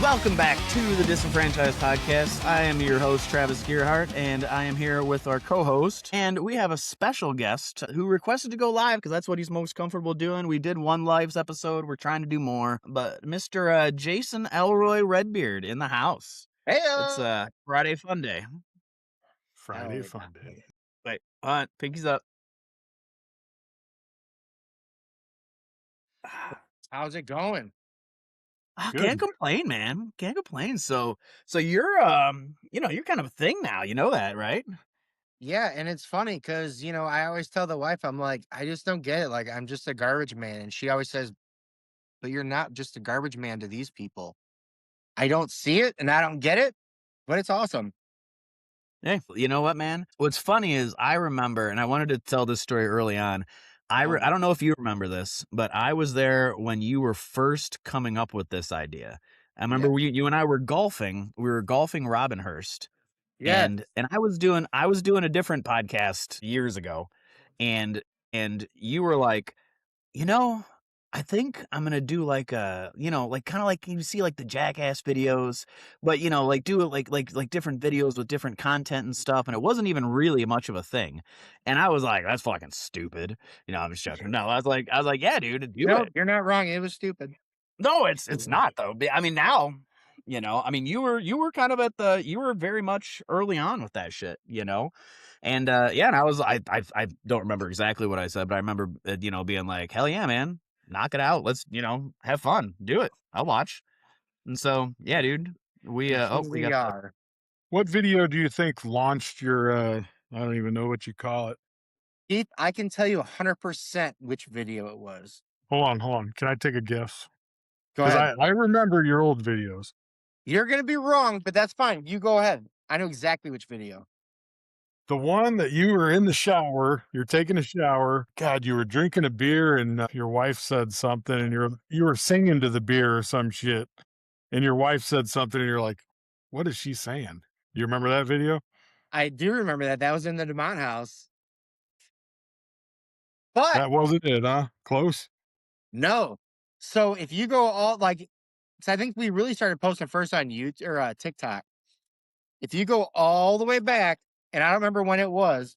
Welcome back to the Disenfranchised podcast. I am your host, Travis Gearhart, and I am here with our co-host. And we have a special guest who requested to go live because that's what he's most comfortable doing. We did one lives episode. We're trying to do more. But Mr. Jason Elroy Redbeard in the house. Hey, It's Friday Fun Day. Friday Fun Day. Wait, all right, Pinky's up. how's it going? Can't complain, man. Can't complain. So you're you're kind of a thing now. You know that, right? Yeah, and it's funny because I always tell the wife, I'm like, I just don't get it. Like, I'm just a garbage man, and she always says, "But you're not just a garbage man to these people." I don't see it, and I don't get it, but it's awesome. Hey, you know what, man? What's funny is I remember, and I wanted to tell this story early on. I don't know if you remember this, but I was there when you were first coming up with this idea. I remember you and I were golfing. We were golfing Robinhurst, Yeah, and I was doing a different podcast years ago, and you were like, I think I'm gonna do like like kind of like you see like the Jackass videos, but like do it like different videos with different content and stuff. And it wasn't even really much of a thing. And I was like, that's fucking stupid. I'm just joking. No, I was like, yeah, dude, do it. you're not wrong. It was stupid. No, it's not though. I mean, now, you were kind of you were very much early on with that shit, and and I don't remember exactly what I said, but I remember being like, hell yeah, man. Knock it out. Let's, have fun. Do it. I'll watch. And so, yeah, dude. We are. What video do you think launched your I don't even know what you call it. Keith, I can tell you 100% which video it was. Hold on. Can I take a guess? Go ahead. I remember your old videos. You're gonna be wrong, but that's fine. You go ahead. I know exactly which video. The one that you were in the shower, you're taking a shower. God, you were drinking a beer, and your wife said something, and you were singing to the beer or some shit, and your wife said something, and you're like, "What is she saying?" You remember that video? I do remember that. That was in the DeMont house. But That wasn't it, huh? Close. no. So if you go so I think we really started posting first on YouTube or TikTok. If you go all the way back, and I don't remember when it was,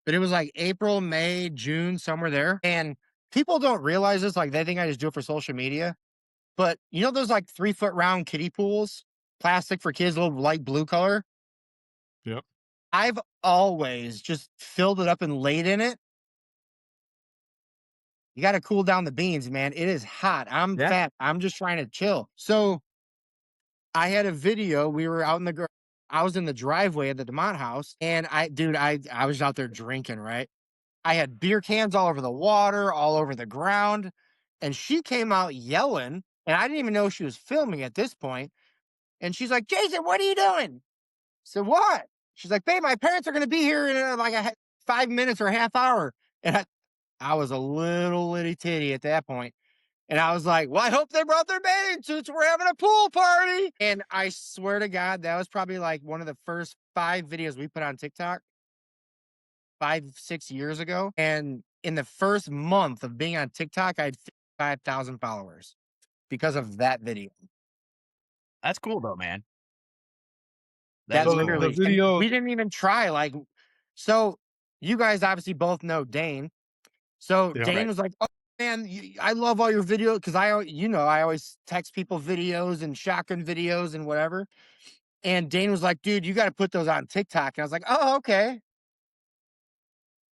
but it was like April, May, June, somewhere there. And people don't realize this. Like, they think I just do it for social media. But those like 3-foot round kiddie pools, plastic for kids, little light blue color. Yep. I've always just filled it up and laid in it. You got to cool down the beans, man. It is hot. I'm fat. I'm just trying to chill. So I had a video. We were out in I was in the driveway at the DeMont house, and I was out there drinking, right? I had beer cans all over the water, all over the ground, and she came out yelling, and I didn't even know she was filming at this point. And she's like, "Jason, what are you doing?" I said, "What?" She's like, "Babe, my parents are going to be here in like 5 minutes or a half hour." And I was a little itty titty at that point. And I was like, "Well, I hope they brought their bathing suits. We're having a pool party." And I swear to God, that was probably like one of the first 5 videos we put on TikTok 5-6 years ago. And in the first month of being on TikTok, I had 5,000 followers because of that video. That's cool though, man. That's So literally the video. we didn't even try. So you guys obviously both know Dane. So Yeah. Dane was like, "Oh man, I love all your videos," because I always text people videos and shotgun videos and whatever. And Dane was like, "Dude, you got to put those on TikTok." And I was like, "Oh, okay.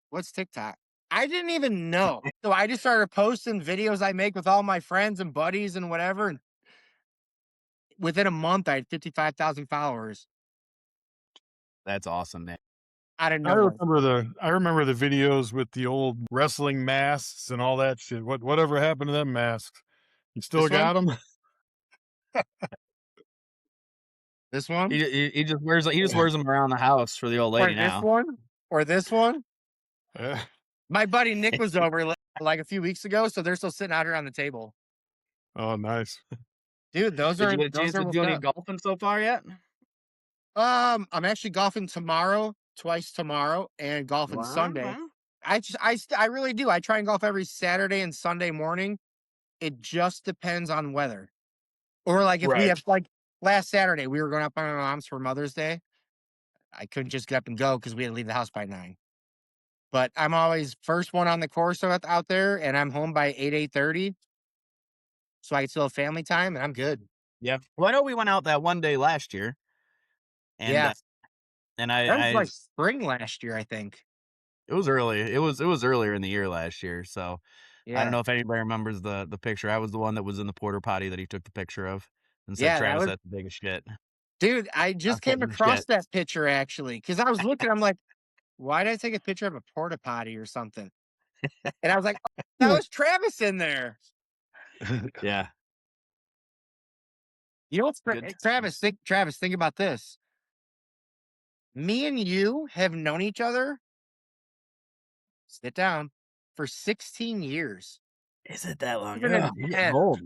What's TikTok?" I didn't even know. So I just started posting videos I make with all my friends and buddies and whatever. And within a month, I had 55,000 followers. That's awesome, man. Out of nowhere. I remember the videos with the old wrestling masks and all that shit. Whatever happened to them masks? You still This got them? This one? He just wears them around the house for the old lady now. This one? Or this one? Yeah. My buddy Nick was over like a few weeks ago, so they're still sitting out here on the table. Oh, nice. Dude, those Did are you get a chance to do any what's golfing so far yet? up. I'm actually golfing tomorrow, twice tomorrow, and golfing Sunday. I really do. I try and golf every Saturday and Sunday morning. It just depends on weather. Or like if we Right. have like last Saturday, we were going up by my mom's for Mother's Day. I couldn't just get up and go because we had to leave the house by 9. But I'm always first one on the course out there, and I'm home by 8:30, so I can still have family time, and I'm good. Yeah. Well, I know we went out that one day last year, and Yeah, and that was I like spring last year, I think. it was early. It was earlier in the year last year. So I don't Yeah, know if anybody remembers the picture. I was the one that was in the porta potty that he took the picture of and said, yeah, that "Travis, was that's the biggest shit." dude. I I'm just came taking the across shit. that picture actually because I was looking. I'm like, why did I take a picture of a porta potty or something? And I was like, oh, that was Travis in there. Yeah. You know what's Good Travis? times. Travis, think about this. Me and you have known each other. Sit down for 16 years. Is it that long? Even Oh, in I'm getting 10. old.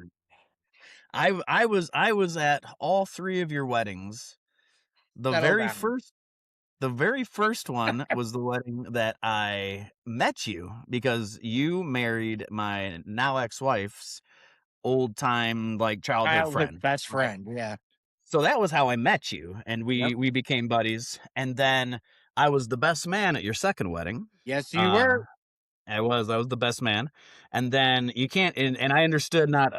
I was at all 3 of your weddings. The Settle very down. first the very first one was the wedding that I met you because you married my now ex-wife's old time, like, childhood Childhood friend, best right? friend. Yeah. So that was how I met you, and Yep. we became buddies, and then I was the best man at your second wedding. Yes, you Uh, were. I was the best man, and then you can't and I understood not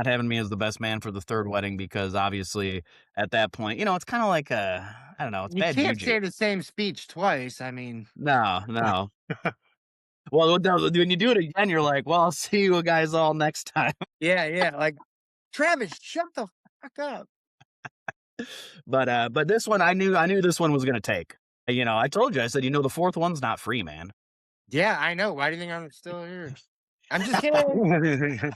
having me as the best man for the third wedding because obviously at that point, it's kinda like, I don't know, it's You bad can't juju. say the same speech twice. I mean, No, no. Well, no, when you do it again, you're like, "Well, I'll see you guys all next time." yeah, yeah. Like, Travis, shut the fuck up. But this one, I knew this one was gonna take. I told you, I said, "The fourth one's not free, man." Yeah, I know. Why do you think I'm still here? I'm just kidding.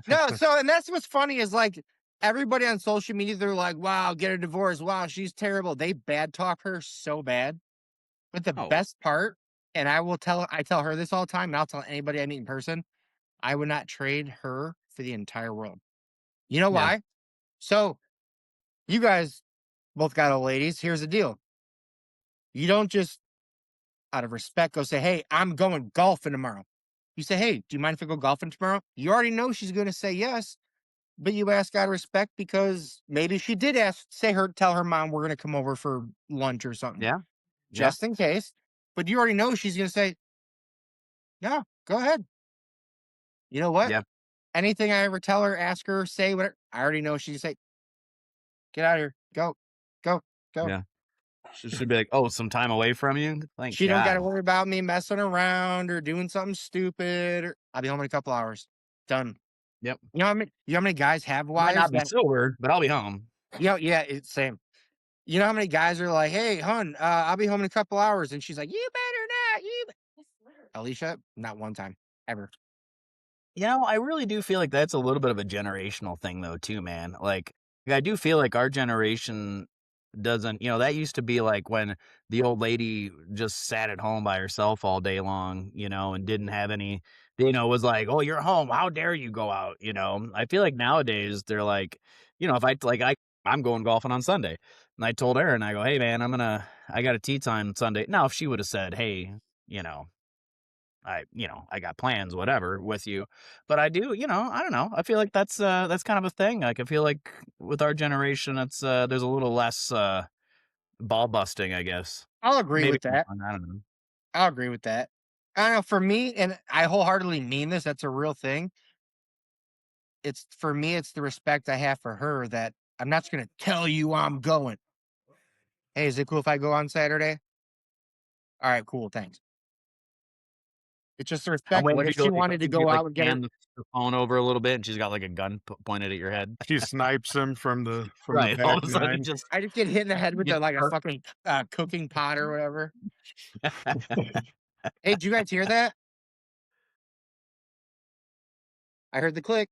No, so and that's what's funny is like everybody on social media, they're like, wow, get a divorce. Wow, she's terrible. They bad talk her so bad. But the Oh, best part, and I tell her this all the time, and I'll tell anybody I meet in person, I would not trade her for the entire world. You know yeah, why? So you guys both got old ladies. Here's the deal. You don't just out of respect go say, hey, I'm going golfing tomorrow. You say, hey, do you mind if I go golfing tomorrow? You already know she's gonna say yes, but you ask out of respect because maybe she did tell her mom we're gonna come over for lunch or something, yeah, yeah, just in case. But you already know she's gonna say, yeah, go ahead. You know what? yeah, Anything I ever tell her, ask her, say whatever, I already know she's say, get out of here. Go, go, go. yeah. She should be like, "Oh, some time away from you? Thank She don't gotta God." worry about me messing around or doing something stupid. Or I'll be home in a couple hours. Done. Yep. You know how many guys have Might wives not be that silver, but I'll be home. yeah, it's same. You know how many guys are like, hey, hun, I'll be home in a couple hours, and she's like, you better not, Alicia, not one time. Ever. I really do feel like that's a little bit of a generational thing though too, man. Like, I do feel like our generation doesn't, that used to be like when the old lady just sat at home by herself all day long, and didn't have any, was like, "Oh, you're home. How dare you go out?" I feel like nowadays they're like, if I'm going golfing on Sunday. And I told her and I go, "Hey man, I got a tea time Sunday." Now, if she would have said, "Hey, you know, I got plans, whatever, with you." But I do, I don't know. I feel like that's kind of a thing. Like, I feel like with our generation, it's there's a little less ball busting, I guess. I'll agree Maybe with that. I don't know. I'll agree with that. I don't know. For me, and I wholeheartedly mean this, that's a real thing. It's for me, it's the respect I have for her that I'm not just gonna tell you I'm going. Hey, is it cool if I go on Saturday? All right, cool, thanks. It's just the I'm respect. waiting What for if you to she go. wanted to You go like out and get her? hand the phone over a little bit, and she's got like a gun pointed at your head. She snipes him from the Right. All back of a sudden, behind. just I just get hit in the head with get like a hurt. fucking cooking pot or whatever. Hey, did you guys hear that? I heard the click.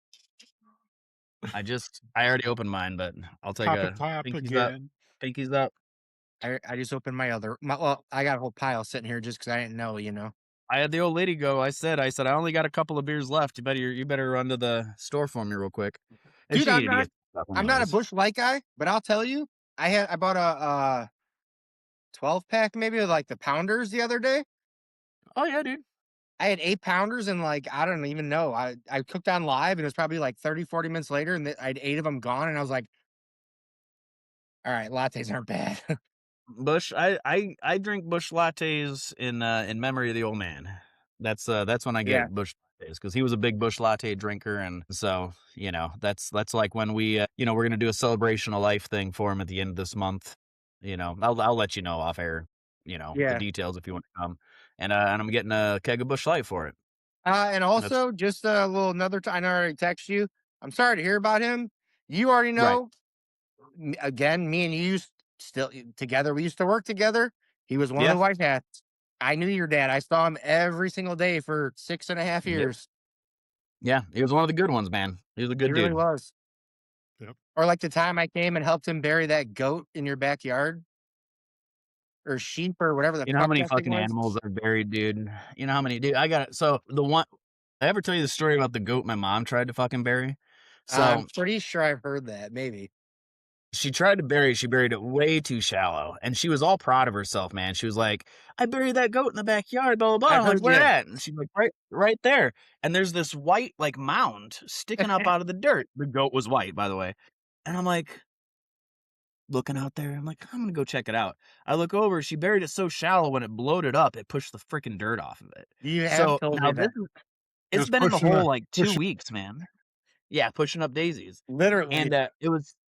I already opened mine, but I'll take Pop a a top pinkies up. again. Pinkies up. I just opened well, I got a whole pile sitting here just because I didn't know, I had the old lady go. I said, "I only got a couple of beers left. You better run to the store for me real quick." And Dude, she needed to get stuff I'm not a anyways. Bush Light guy, but I'll tell you, I bought a 12 pack maybe of like the pounders the other day. Oh yeah, dude. I had 8 pounders and like, I don't even know. I cooked on live and it was probably like 30, 40 minutes later and I had 8 of them gone. And I was like, all right, lattes aren't bad. Bush, I drink Bush lattes in memory of the old man. That's when I Yeah. get Bush lattes because he was a big Bush latte drinker, and so that's like when we we're gonna do a celebration of life thing for him at the end of this month. I'll let you know off air, the Yeah. details if you want to come, and I'm getting a keg of Bush Light for it. And That's also just a little another time, I know I already text you. I'm sorry to hear about him. You already right. know, again, me and you still together. We used to work together. He was one of Yeah. the white hats. I knew your dad. I saw him every single day for 6.5 Yep. years. Yeah. He was one of the good ones, man. He was a He good really dude. was. Yep. Or like the time I came and helped him bury that goat in your backyard or sheep or whatever the You know how fuck many that thing fucking was. animals are buried, dude? You know how many dude, I got it. So the one I ever tell you the story about the goat my mom tried to fucking bury? I'm So pretty sure I've heard that. Maybe she buried it way too shallow, and she was all proud of herself, man. She was like, "I buried that goat in the backyard, blah, blah, blah." I've I'm like, heard "Where you. at?" And she's like, "Right there." And there's this white, like, mound sticking up out of the dirt. The goat was white, by the way. And I'm like, looking out there, I'm like, "I'm gonna go check it out." I look over, she buried it so shallow when it bloated up, it pushed the freaking dirt off of it. You have So, told now me this that. is It it's was been in the pushing hole, a like, 2 pushing weeks, man. Yeah, pushing up daisies. Literally. And,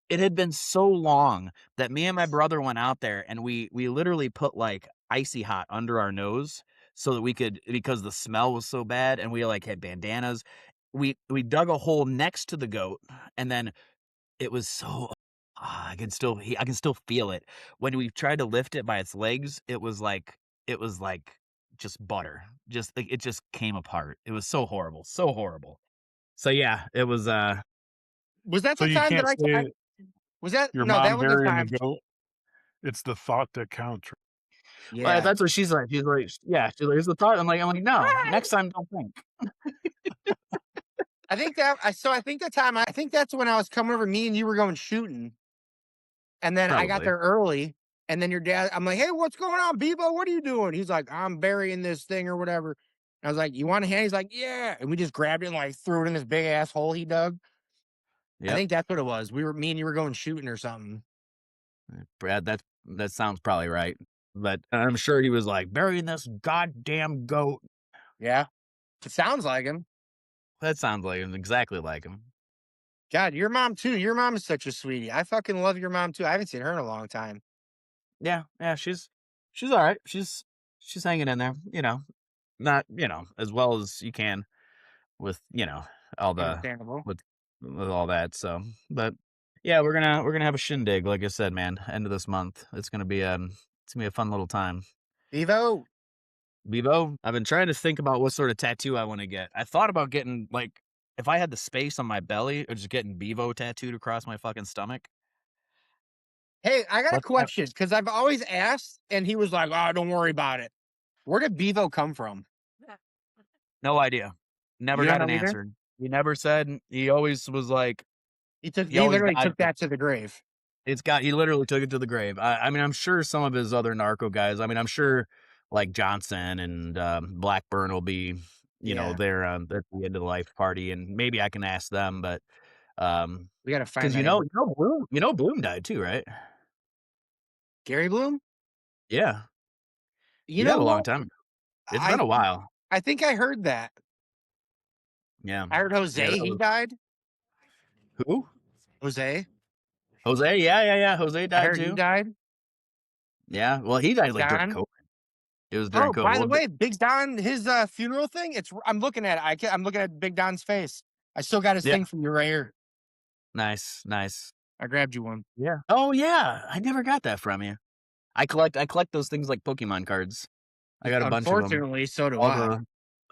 it had been so long that me and my brother went out there, and we literally put, like, icy hot under our nose so that we could because the smell was so bad, and we, like, had bandanas. We dug a hole next to the goat, and then it was so I can still feel it. When we tried to lift it by its legs, it was like just butter. Just like, it just came apart. It was so horrible, so horrible. So, yeah, it was, Was that so the you time that can't I say was that your no, that mom was the burying the time. goat. It's the thought that counts. well, Yeah. that's what she's like. She's like, yeah, she's like, "It's the thought." I'm like, "No, next time, don't think." I think that time I think that's when I was coming over, me and you were going shooting, and then I got Probably. there early, and then your dad I'm like, "Hey, what's going on, Bebo? What are you doing?" He's like, "I'm burying this thing or whatever." I was like, "You want a hand?" He's like, "Yeah." And we just grabbed it and like threw it in this big ass hole he dug. I Yep. think that's what it was. Me and you were going shooting or something. Brad, that sounds probably right. But I'm sure he was like, "Burying this goddamn goat." Yeah. It sounds like him. That sounds like him, exactly like him. God, your mom too. Your mom is such a sweetie. I fucking love your mom too. I haven't seen her in a long time. Yeah, yeah, she's alright. She's hanging in there, not, as well as you can with, all the Understandable. with with all that, so but, yeah, we're gonna have a shindig, like I said, man, end of this month. It's gonna be a fun little time. Evo. Bebo, I've been trying to think about what sort of tattoo I wanna get. I thought about getting, like, if I had the space on my belly, or just getting Bevo tattooed across my fucking stomach. Hey, I got a But question because I've always asked, and he was like, "Oh, don't worry about it." Where did Bevo come from? no idea. Never You don't got an know either. answer. He never said. He always was like, he He always literally dodged took it. that to the grave. He literally took it to the grave. I mean, I'm sure some of his other narco guys, I mean, I'm sure like Johnson and Blackburn will be, Yeah, there at the end of the life party, and maybe I can ask them, but um, we got to find because that info. Bloom died too, right? Gary Bloom. Yeah, You he died know a long what? time ago. It's been I a while. I think I heard that. Yeah, I heard yeah. Jose. That He was died. who? Jose. Jose. Yeah, yeah, yeah. Jose I died heard he too. died. Yeah. Well, he died Big like during Don. COVID. It was during Oh, COVID. by the Well, way, Big Don, his funeral thing. I'm looking at it. I'm looking at Big Don's face. I still got his yeah. thing from you right here. Nice, nice. I grabbed you one. Yeah. Oh yeah, I never got that from you. I collect those things like Pokemon cards. I got a bunch of them. Unfortunately, so do All I. the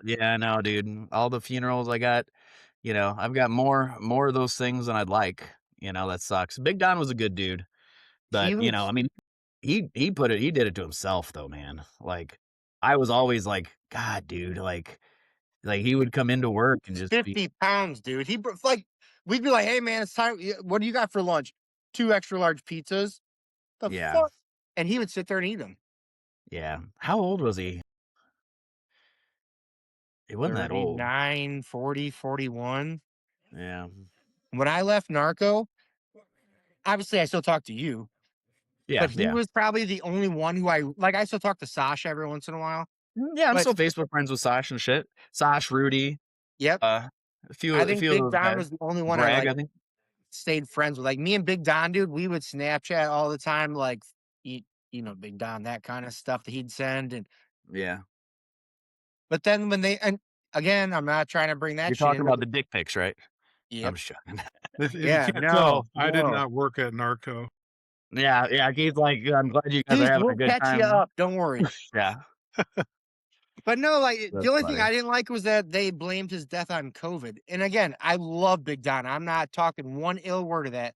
Yeah, no, dude. All the funerals I got, I've got more of those things than I'd like. That sucks. Big Don was a good dude, He but I was mean, he did it to himself though, man. Like I was always like, God, dude, like he would come into work and just be 50 pounds, dude. Like, we'd be like, hey, man, it's time. What do you got for lunch? 2 extra large pizzas. The yeah, fuck? And he would sit there and eat them. yeah. How old was he? It wasn't that old. 39, 40, 41. Yeah. When I left Narco, obviously I still talk to you, Yeah, but he yeah. was probably the only one who I still talk to Sasha every once in a while. Yeah, I'm But still Facebook friends with Sash and shit. Sash, Rudy, yep, a I a think few of Big those Don guys. was the only one I Bragg, like I think. stayed friends with. Like me and Big Don, dude, we would Snapchat all the time, like eat, Big Don, that kind of stuff that he'd send. And Yeah. but then when they and again, I'm not trying to bring that You're shit talking into about the the dick pics, right? I'm yep. just joking. If you Yeah, can't no, tell, I did no. not work at Narco. Yeah, yeah, he's like, I'm glad you guys are He's having a we'll good catch you time. up, don't worry. Yeah, But no, like the that's only thing funny. I didn't like was that they blamed his death on COVID. And again, I love Big Don. I'm not talking one ill word of that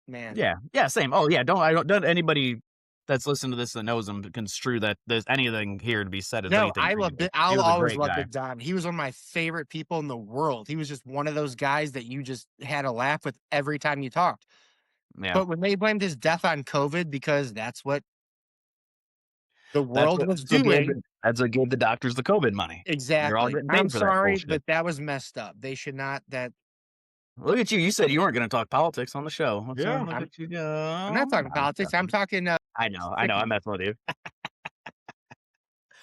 man. Yeah, yeah, same. Oh, yeah, don't anybody that's listening to this that knows him construe that there's anything here to be said as No, anything negative. He I'll was a always great love guy. Big Don. He was one of my favorite people in the world. He was just one of those guys that you just had a laugh with every time you talked. Yeah, But when they blamed his death on COVID because that's what the that's world what was that's what gave doing, the that's what gave the doctors the COVID money. They're all exactly. getting I'm paid for that sorry, bullshit. but that was messed up. They should not that Look at you. You said you weren't gonna talk politics on the show. Yeah. Look I'm at you I'm not go. talking politics. I'm talking I know, I'm Pinkey. messing with you.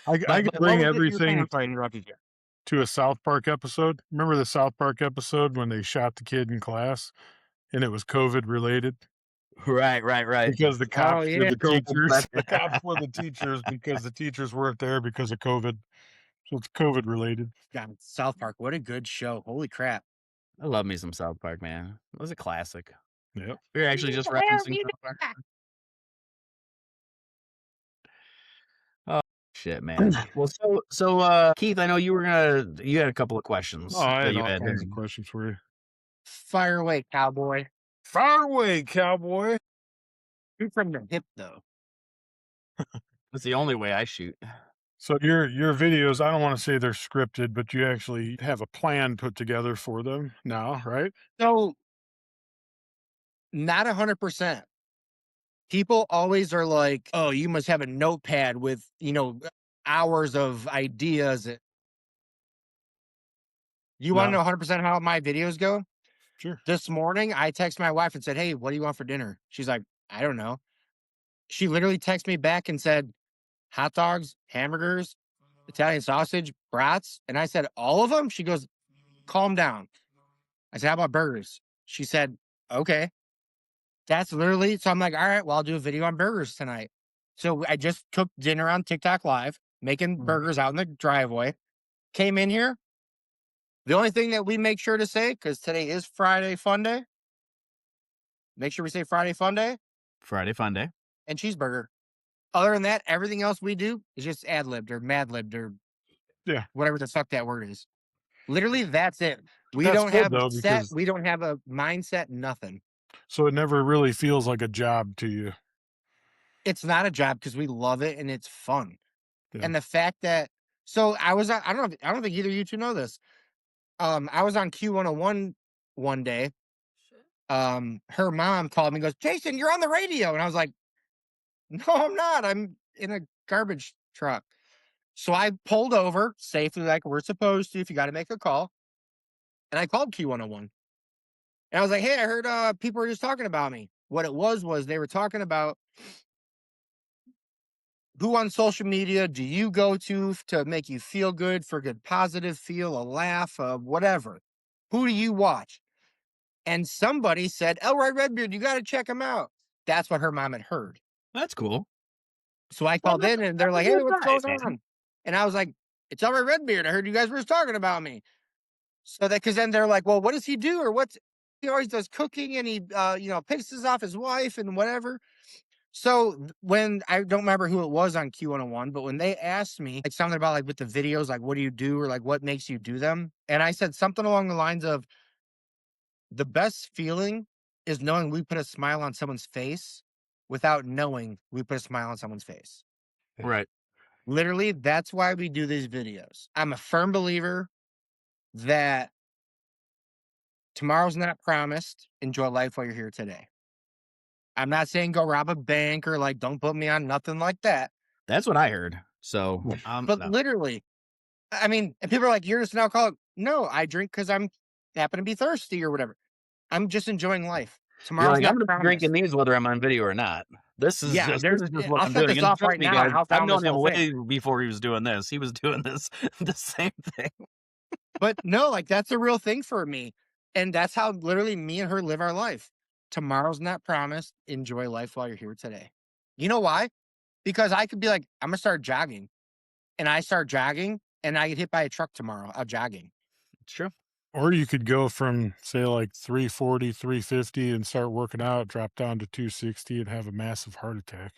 I could But what bring was it you were saying? everything I'm sorry, I interrupted you. to a South Park episode. Remember the South Park episode when they shot the kid in class and it was COVID related? Right. Because the Oh cops were yeah. the COVID. teachers. The cops were the teachers because the teachers weren't there because of COVID. So it's COVID related. God, South Park, what a good show. Holy crap. I love me some South Park, man. It was a classic. Yep. We were actually just referencing South Park. Oh, shit, man. Well, Keith, I know you had a couple of Oh, questions I that had you all had kinds there. of questions for you. Fire away, cowboy. Fire away, cowboy. Shoot from the hip though. That's the only way I shoot. So your videos, I don't want to say they're scripted, but you actually have a plan put together for them now, right? So not 100%. People always are like, oh, you must have a notepad with, hours of ideas. You want to No. know 100% how my videos go? Sure. This morning, I texted my wife and said, hey, what do you want for dinner? She's like, I don't know. She literally texted me back and said, hot dogs, hamburgers, Italian sausage, brats. And I said, all of them? She goes, calm down. I said, how about burgers? She said, okay. That's literally, so I'm like, all right, well, I'll do a video on burgers tonight. So I just cooked dinner on TikTok Live, making burgers out in the driveway. Came in here. The only thing that we make sure to say, because today is Friday Fun Day, make sure we say Friday Fun Day Friday Fun Day. and cheeseburger. Other than that, everything else we do is just ad libbed or mad libbed or Yeah. whatever the fuck that word is. Literally, that's it. We That's don't good have a though, set. because We don't have a mindset, nothing. so it never really feels like a job to you. It's not a job because we love it and it's fun. Yeah. And the fact that, so I was, I don't know, I don't think either of you two know this. I was on Q101 one day. Her mom called me and goes, Jason, you're on the radio. And I was like, no, I'm not. I'm in a garbage truck. So I pulled over safely like we're supposed to if you got to make a call. And I called Q101. And I was like, hey, I heard people were just talking about me. What it was they were talking about who on social media do you go to make you feel good, for good positive feel, a laugh, whatever. Who do you watch? And somebody said, Elroy Redbeard, you got to check him out. That's what her mom had heard. That's cool. So I Well, called in and they're that's a like, hey, good what's sign, going man. on? And I was like, it's Elroy Redbeard. I heard you guys were talking about me. So that, because then they're like, well, what does he do? Or what's, he always does cooking and he, pisses off his wife and whatever. So when I don't remember who it was on Q101, but when they asked me like something about like with the videos, like what do you do or like what makes you do them? And I said something along the lines of the best feeling is knowing we put a smile on someone's face without knowing we put a smile on someone's face. Right. Literally, that's why we do these videos. I'm a firm believer that tomorrow's not promised. Enjoy life while you're here today. I'm not saying go rob a bank or like don't put me on nothing like that. That's what I heard. So, But no. literally, I mean, and people are like, "You're just an alcoholic." No, I drink because I'm happen to be thirsty or whatever. I'm just enjoying life. You're Tomorrow's like, "I'm not gonna be drinking promised. these whether I'm on video or not. Yeah, This is just what I'll I'm set doing." this And off trust right me, now on guys, how I I've found this known him whole thing. way before he was doing this. He was doing this the same thing. But no, like that's a real thing for me. And that's how literally me and her live our life. Tomorrow's not promised. Enjoy life while you're here today. You know why? Because I could be like, I'm gonna start jogging. And I start jogging and I get hit by a truck tomorrow out jogging. It's true. Or you could go from, say, like 340, 350 and start working out, drop down to 260 and have a massive heart attack.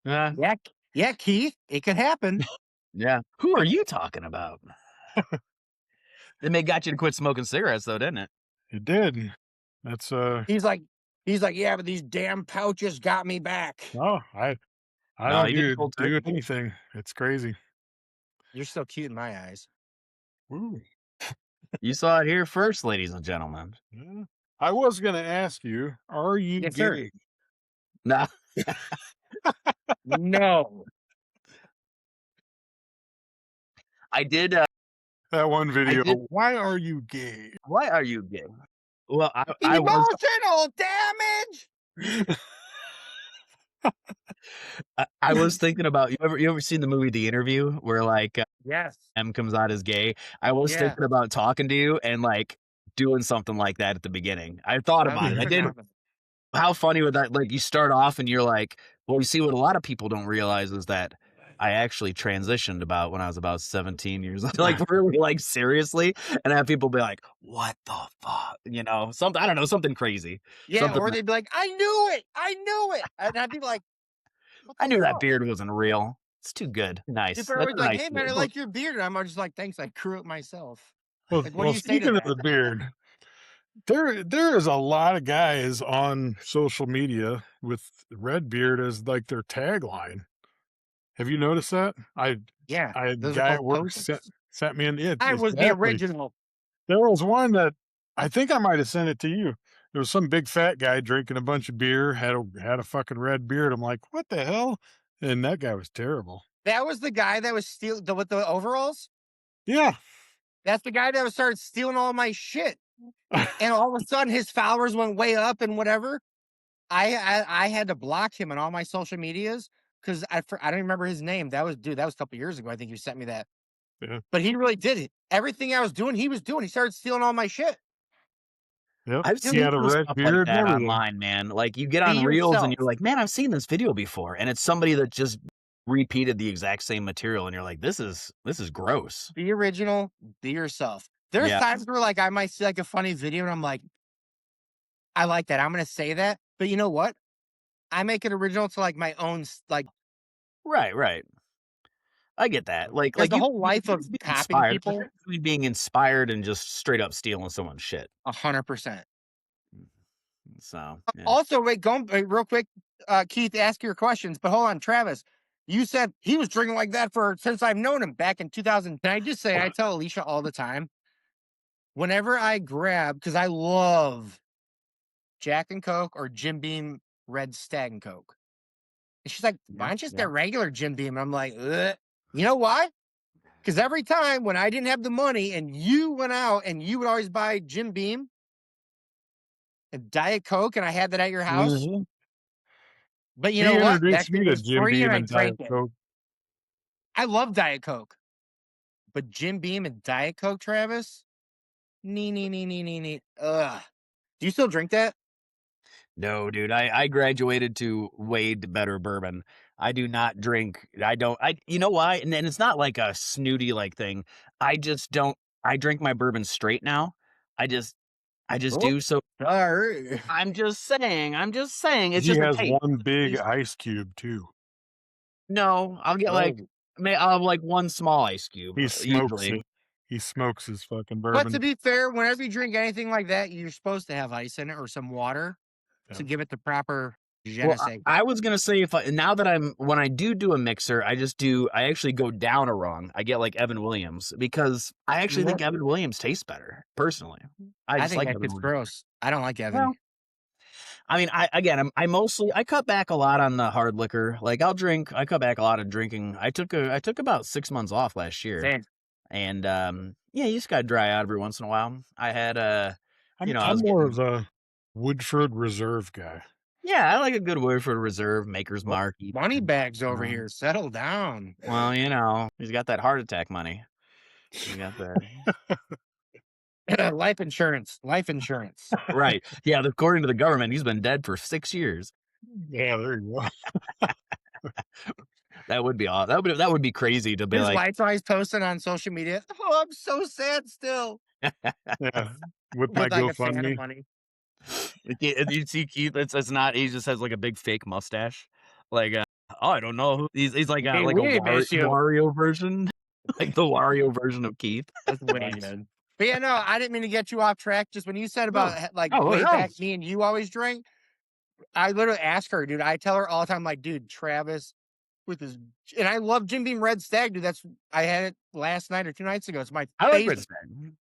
Yeah. Yeah. Yeah, Keith, it could happen. Yeah. Who are you talking about? It may got you to quit smoking cigarettes though, didn't it? It did. That's, He's like, yeah, but these damn pouches got me back. no, I No, don't he did do cold do turkey. anything. It's crazy. You're still cute in my eyes. Ooh. You saw it here first, ladies and gentlemen. Yeah. I was gonna ask you, are you Yes, sir. gay? No. No. I did, That one I video, did "Why are you gay?" why are you gay? Well, Emotional damage. I was thinking about you ever seen the movie The Interview where, like, Yes. M comes out as gay? I was Yeah. thinking about talking to you and, like, doing something like that at the beginning. I thought That'd about be it. I didn't phenomenal. how funny would that like, you start off and you're like well, you see, what a lot of people don't realize is that I actually transitioned about when I was about 17 years old, like, really, like, seriously, and have people be like, "What the fuck?" You know? Something I don't know, something crazy. Yeah, Something or like, they'd be like, "I knew it. I knew it." And I'd be like, "What "I the knew that fuck?" beard wasn't real. It's too good. Nice. People are That's always a like, nice "Hey, man, I beard." Well like your beard." And I'm just like, "Thanks. I grew it myself." well Like, what do well, you say to speaking of that? the beard, there is a lot of guys on social media with Redbeard as, like, their tagline. Have you noticed that? Yeah, I those are guy called at work post-its. sent me an it I was the exactly. original. There was one that I think I might have sent it to you. There was some big fat guy drinking a bunch of beer, had a fucking red beard. I'm like, "What the hell?" And that guy was terrible. That was the guy that was with the overalls. Yeah. That's the guy that was started stealing all my shit. And all of a sudden, his followers went way up and whatever. I had to block him on all my social medias because I don't remember his name. That was a couple years ago. I think you sent me that. Yeah. But he really did it. Everything I was doing, he was doing. He started stealing all my shit. Yep. I've He Dude, had seen a some red stuff like beard and that everything. online, man. Like, you get be on Reels and yourself. you're like, "Man, I've seen this video before," and it's somebody that just repeated the exact same material, and you're like, this is gross." Be original. Be yourself. There's Yeah. times where like I might see like a funny video and I'm like, I like that. I'm gonna say that. But you know what? I make it original to like my own like Right, right. I get that. because the You whole life can of be copying inspired. There's a people, difference between being inspired and just straight up stealing someone's shit. 100%. So, yeah. Also, wait, real quick, Keith, ask your questions. But hold on, Travis. You said he was drinking like that for since I've known him back in 2000. Can I just say I tell Alicia all the time, whenever I grab, because I love Jack and Coke or Jim Beam Red Stag and Coke. And she's like, why Yeah, don't you just yeah. get regular Jim Beam? And I'm like, ugh. You know why? Because every time when I didn't have the money and you went out and you would always buy Jim Beam and Diet Coke, and I had that at your house. Mhm. But you He know what? That introduced me shit to was Jim free and Beam I and Diet drank it. Coke. I love Diet Coke. But Jim Beam and Diet Coke, Travis? Nee. Ugh. Do you still drink that? No, dude. I graduated to way better bourbon. I do not drink. I don't. You know why? And it's not like a snooty like thing. I just don't. I drink my bourbon straight now. I just Oh, do. So sorry. I'm just saying. I'm just saying. It's He just a has taste. one big It's- ice cube too. No, I'll get Oh. I'll have like one small ice cube He smokes usually. it. He smokes his fucking But to bourbon. be fair, whenever you drink anything like that, you're supposed to have ice in it or some water Yeah. to give it the proper je Well, ne sais I was gonna say now that when I do a mixer, I actually go down a rung. I get like Evan Williams because I actually think what? Evan Williams tastes better personally. I I just think like that Evan shit's Williams. gross. I don't like Evan. Well, I mean, I mostly I cut back a lot on the hard liquor. Like I cut back a lot of drinking. I took about 6 months off last year. Same. And yeah, you just got to dry out every once in a while. I had I'm I I'm was more getting. of a Woodford Reserve guy. Yeah, I like a good word for reserve, Maker's Oh, Mark. money bags over Um, here. Settle down. well, he's got that heart attack money. He's got that. Life insurance. Life insurance. Right. Yeah, according to the government, he's been dead for 6 years. Yeah, there you That would be aw that would be crazy to be His like, wife's always posting on social media. Oh, I'm so sad still. go. Yeah, with my With like a fan of GoFundMe. money. you see Keith, it's not he just has, like, a big fake mustache. Like, oh, I don't know who he's Hey, like a we miss you. Wario version, like the Wario version of Keith. That's Nice. wicked. But yeah, no, I didn't mean to get you off track. Just when you said No. about like Oh, way no. back, me and you always drink. I literally ask her, dude. I tell her all the time, like, dude, Travis with his, and I love Jim Beam Red Stag, dude. I had it last night or 2 nights ago. It's my I like Red favorite. Stag.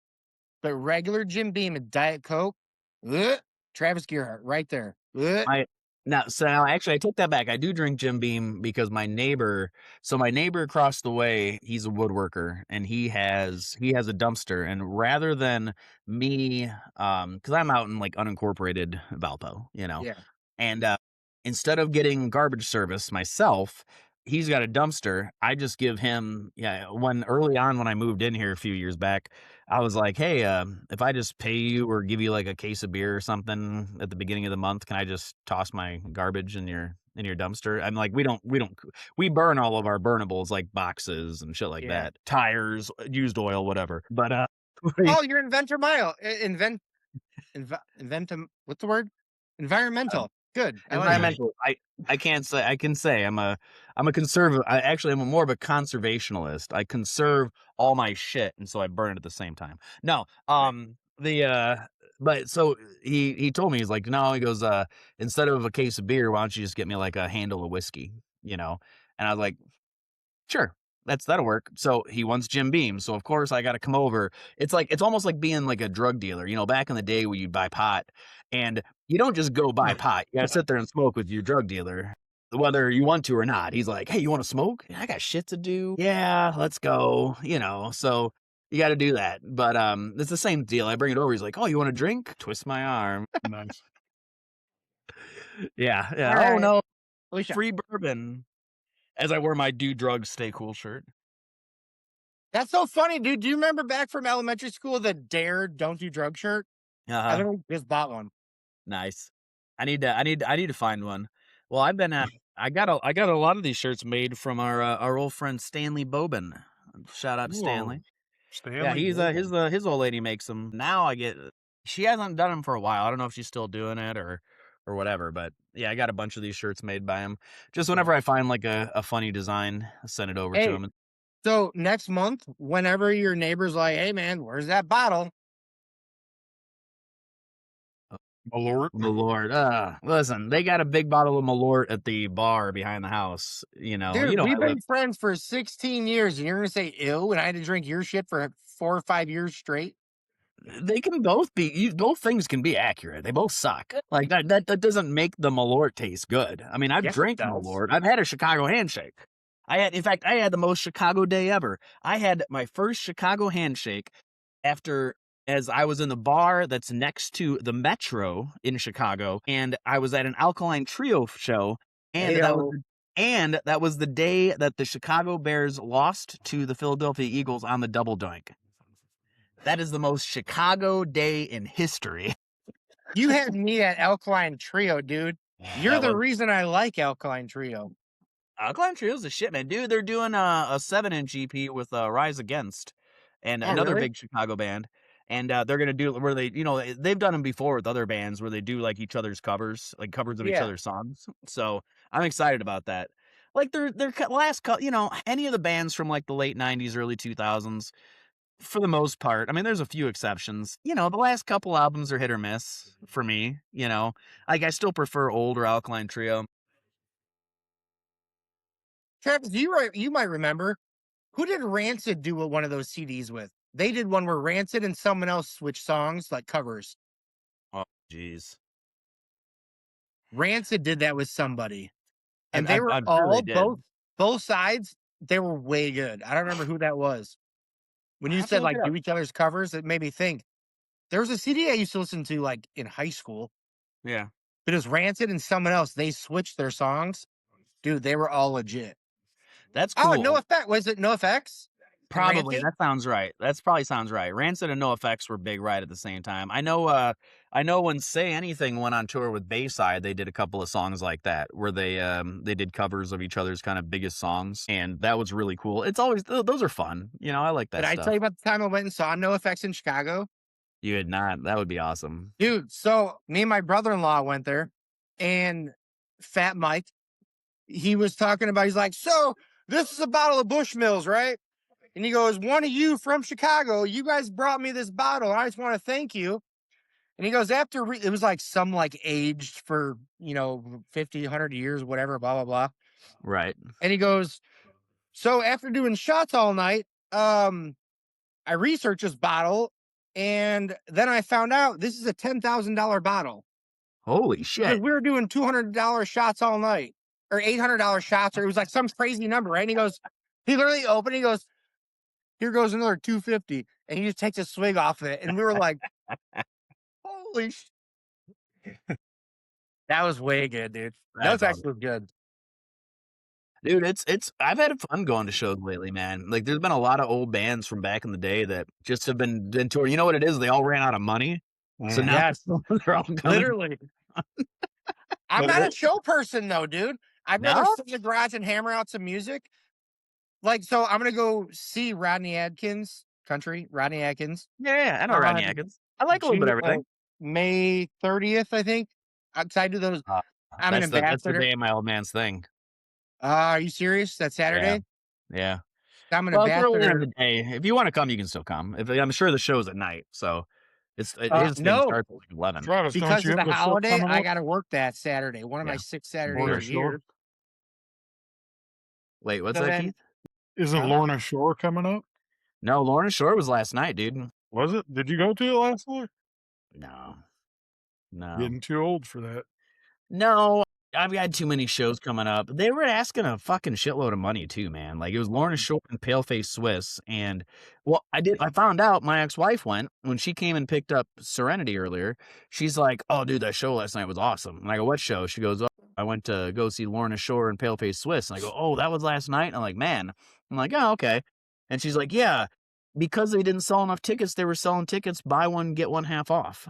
But regular Jim Beam and Diet Coke, ugh, Travis Gearhart right there. Ugh. I now so now actually I take that back. I do drink Jim Beam because my neighbor across the way, he's a woodworker and he has a dumpster, and rather than me because I'm out in like unincorporated Valpo, Yeah, and instead of getting garbage service myself, he's got a dumpster. I just give him, yeah, when early on when I moved in here a few years back, I was like, hey, if I just pay you or give you like a case of beer or something at the beginning of the month, can I just toss my garbage in your dumpster? I'm like, we burn all of our burnables like boxes and shit like yeah. that, tires, used oil, whatever. But Oh, you're inventor mile. What's the word? Environmental. Good. I like it. Nice. environmental. I can say I'm a conservative. I'm a more of a conservationalist. I conserve all my shit, and so I burn it at the same time. No, Right. the but so he told me, he's like, no, he goes, instead of a case of beer, why don't you just get me like a handle of whiskey, And I was like, sure, that'll work. So he wants Jim Beam. So of course I got to come over. It's almost like being like a drug dealer. Back in the day when you buy pot, and you don't just go buy pot. You got to sit there and smoke with your drug dealer, whether you want to or not. He's like, hey, you want to smoke? I got shit to do. Yeah, let's go. So you got to do that. But it's the same deal. I bring it over. He's like, oh, you want a drink? Twist my arm. Nice. Yeah, All yeah. Oh right. no, Alicia, free bourbon. As I wear my do drugs, stay cool shirt. that's so funny, dude. Do you remember back from elementary school the Dare Don't Do Drug shirt? I Uh-huh. literally just bought one. Nice. I need to find one. Well, I got a lot of these shirts made from our old friend Stanley Bobin. Shout out to Whoa. Stanley. Yeah, Stanley he's Bowman. his old lady makes them. Now she hasn't done them for a while. I don't know if she's still doing it or whatever, but yeah, I got a bunch of these shirts made by him. Just Yeah. whenever I find like a funny design, I send it over to Hey, him. so next month, whenever your neighbor's like, "Hey, man, where's that bottle?" Malort. Malort. Listen, they got a big bottle of Malort at the bar behind the house. Dude, we've I live. been friends for 16 years, and you're gonna say "ew" and I had to drink your shit for 4 or 5 years straight? They can both both things can be accurate. They both suck. Like that doesn't make the Malort taste good. I mean, I've Yes, it drank does. Malort. I've had a Chicago handshake. In fact, I had the most Chicago day ever. I had my first Chicago handshake after as I was in the bar that's next to the Metro in Chicago, and I was at an Alkaline Trio show, and Ayo. that was the day that the Chicago Bears lost to the Philadelphia Eagles on the double doink. That is the most Chicago day in history. You had me at Alkaline Trio, dude. You're That the was reason I like Alkaline Trio. Alkaline Trio's the shit, man. Dude, they're doing a 7-inch EP with Rise Against and Oh, another really? big Chicago band. And they're gonna do where they've done them before with other bands where they do like each other's covers, like covers of each Yeah. other's songs. So I'm excited about that. Like their last, any of the bands from like the late '90s, early 2000s, for the most part. I mean, there's a few exceptions. The last couple albums are hit or miss for me. Like I still prefer older Alkaline Trio. Travis, you might remember, who did Rancid do one of those CDs with? They did one where Rancid and someone else switched songs, like covers. Oh, jeez. Rancid did that with somebody, I'm, and they I'm, were I'm sure all they did. both sides. They were way good. I don't remember who that was. When I you have to said look it like up. do each other's covers, it made me think. There was a CD I used to listen to like in high school. Yeah. But it was Rancid and someone else. They switched their songs. Dude, they were all legit. That's Oh, No cool. Effect. Was it No Effects? And Probably, Rancid? that sounds right. That's probably sounds right. Rancid and NoFX were big right at the same time. I know when Say Anything went on tour with Bayside, they did a couple of songs like that where they did covers of each other's kind of biggest songs, and that was really cool. It's always those are fun. I like Did that I tell stuff. you about the time I went and saw No Effects in Chicago? You had not. That would be awesome. Dude, so me and my brother-in-law went there, and Fat Mike, he was talking about, he's like, so this is a bottle of Bushmills, right? And he goes, one of you from Chicago, you guys brought me this bottle. And I just want to thank you. And he goes, it was like some like aged for, 50, 100 years, whatever, blah, blah, blah. Right. And he goes, so after doing shots all night, I researched this bottle, and then I found out this is a $10,000 bottle. Holy Because shit. we were doing $200 shots all night, or $800 shots, or it was like some crazy number, right? And he literally opened, he goes, here goes another 250, and he just takes a swig off of it, and we were like, holy that was way good, dude. That was That's awesome. actually good. Dude, it's I've had fun going to shows lately, man. Like there's been a lot of old bands from back in the day that just have been touring. You know what it is? They all ran out of money. So now Yes, they're all coming. literally. I'm not a show person though, dude. I'd rather No? sit in the garage and hammer out some music. Like, so I'm gonna go see Rodney Atkins, Rodney Atkins, Yeah, I know Rodney on Atkins. I like a little bit of everything. May 30th, I think. I do those. Uh, I'm an that's the ambassador. day of my old man's thing. Are you serious? That's Saturday? Yeah. I'm an Well, it's early in ambassador. the day. If you wanna come, you can still come. I'm sure the show's at night, so his thing No, starts at like 11. Travis, don't because you of the have a show holiday, coming I up? got to work that Saturday. One of Yeah. my 6 Saturdays Lorna a Shore? year. Wait, what's So that, then, Keith? Isn't huh? Lorna Shore coming up? No, Lorna Shore was last night, dude. Was it? Did you go to it last night? No. No. Getting too old for that. No, I've got too many shows coming up. They were asking a fucking shitload of money too, man. Like it was Lorna Shore and Paleface Swiss, and I found out my ex-wife went when she came and picked up Serenity earlier. She's like, "Oh, dude, that show last night was awesome." And I go, "What show?" She goes, "Oh, I went to go see Lorna Shore and Paleface Swiss." And I go, "Oh, that was last night." And I'm like, "Man," I'm like, "Oh, okay." And she's like, "Yeah, because they didn't sell enough tickets, they were selling tickets buy one get one half off."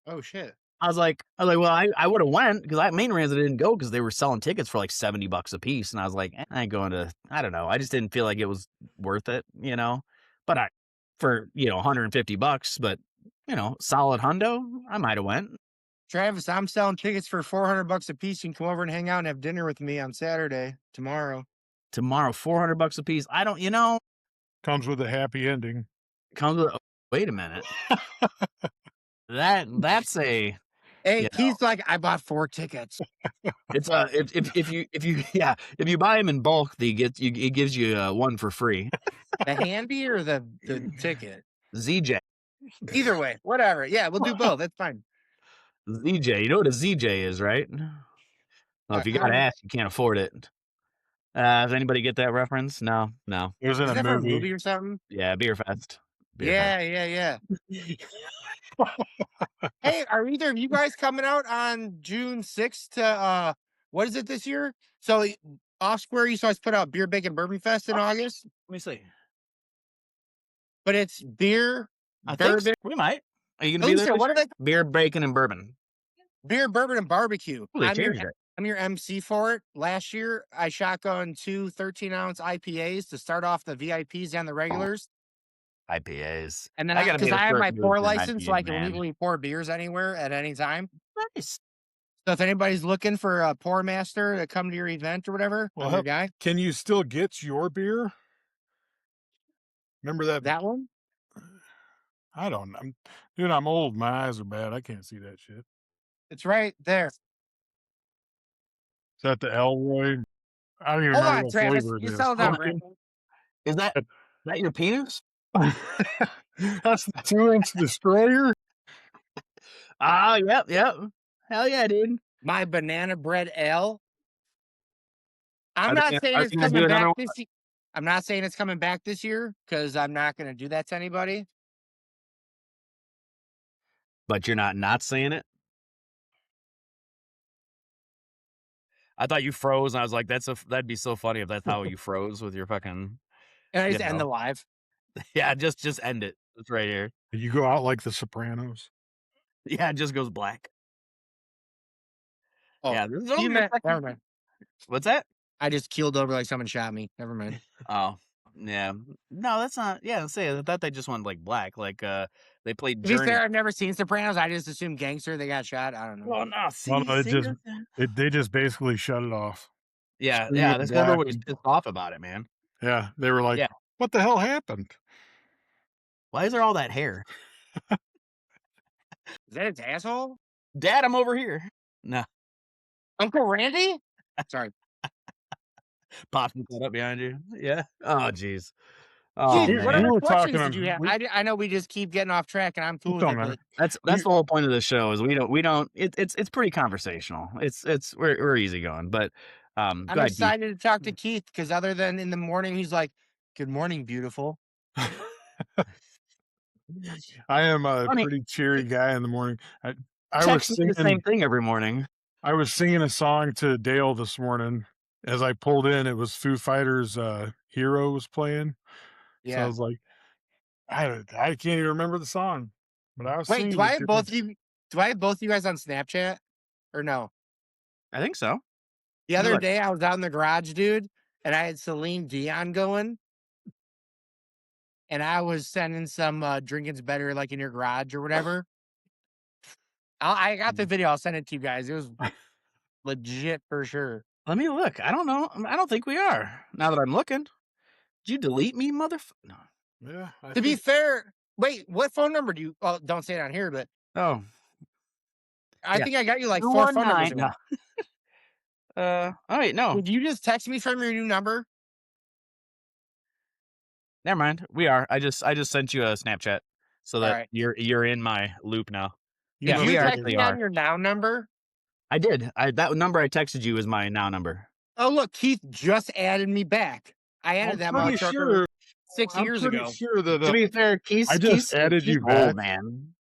Oh shit. Well, I would have went because main reason I didn't go because they were selling tickets for like $70 a piece, and I was like, I ain't going to. I don't know. I just didn't feel like it was worth it, But for $150, but solid hundo, I might have went Travis, I'm selling tickets for $400 a piece. You can come over and hang out and have dinner with me on Saturday, tomorrow. tomorrow. $400 a piece. I don't. Comes with a happy ending. Comes with. Wait a minute. That's a. Hey, Keith's like, I bought 4 tickets. It's if you buy them in bulk, it gives you one for free. The handy or the ticket? ZJ. Either way, whatever. Yeah, we'll do both. That's fine. ZJ. You know what a ZJ is, right? Well, if you got ass, you can't afford it. Does anybody get that reference? No. It was in Is a that for a movie. movie or something? Yeah, Beer Fest. Yeah. Hey, are either of you guys coming out on June 6th to what is it this year? So Off Square, you saw us put out Beer Bacon Bourbon Fest in August, Let me see. but it's beer, I think bourbon. we might. Are you gonna be there? What are they? Beer, bacon, and bourbon. Beer, bourbon, and barbecue. Oh, they changed it. I'm your MC for it. Last year, I shotgunned 2 13-ounce IPAs to start off the VIPs and the regulars. IPAs. And then gotta because be a I have my certain pour mood for an license, so IPA, I can man. legally pour beers anywhere at any time. Nice. So if anybody's looking for a pour master to come to your event or whatever, I'm your guy. Can you still get your beer? Remember that? one? I don't know. Dude, I'm old. My eyes are bad. I can't see that shit. It's right there. Is that the Elroy? I don't even Hold know on, what Travis. flavor it You is. settle down, Pumpkin? Brandon. Is that your penis? That's the 2-inch destroyer? Ah, yep. Hell yeah, dude. My banana bread ale. I'm Are they not gonna- saying are it's they gonna do coming another back one? this year. I'm not saying it's coming back this year because I'm not going to do that to anybody. But you're not saying it? I thought you froze, and I was like, that'd be so funny if that's how you froze with your fucking, And I you just end the know. live. Yeah, just end it. It's right here. You go out like the Sopranos. Yeah, it just goes black. Oh, Yeah, this is you only your meant, never second. mind. What's that? I just keeled over like someone shot me. Never mind. Oh, yeah. No, that's not. Yeah, say I thought they just went like black, like they played To be Journey. fair, I've never seen Sopranos. I just assumed gangster. They got shot. I don't know. Oh no, Well, see, no, see, they just basically shut it off. yeah, Screen yeah. went That's because black everybody's and pissed off about it, man. yeah, they were like, Yeah. "What the hell happened?" Why is there all that hair? Is that its asshole? Dad, I'm over here. No, Uncle Randy? Sorry. pops his head up behind you. Yeah. Oh, jeez. Oh Keith, We, what we man. other were talking. questions did you have? We, I know we just keep getting off track and I'm it cool with don't it, but matter. That's You, the whole point of the show is we don't. It's pretty conversational. We're easy going, but go I'm ahead, Keith. excited to talk to Keith because other than in the morning, he's like, "Good morning, beautiful." I am a Funny, pretty cheery guy in the morning. I was text me the same singing. thing every morning. I was singing a song to Dale this morning. As I pulled in, it was Foo Fighters' "Hero" was playing. So I Yeah. was like, I can't even remember the song, but I was Wait, singing do I it have to both him. of you? Do I have both of you guys on Snapchat or no? I think so. The Let me other look. day I was out in the garage, dude, and I had Celine Dion going, and I was sending some "Drinking's Better" like in your garage or whatever. I got the video. I'll send it to you guys. It was legit for sure. Let me look. I don't know. I don't think we are. Now that I'm looking, did you delete me, No. Yeah, I To be think fair, wait, what phone number do you? Oh, don't say it on here, but Oh, I yeah. think I got you like 4 phone numbers 219. ago. No. Oh wait, no. Did you just text me from your new number? Never mind. We are. I just sent you a Snapchat so All that right. you're in my loop now. you Did Yeah, must you we have text been. actually me on are. your now number? I did. That number I texted you is my now number. Oh, look, Keith just added me back. I I'm added that pretty motherfucker sure. 6 I'm years pretty ago. sure that To be fair, I Keith's just Keith's added Keith's you old, back. man.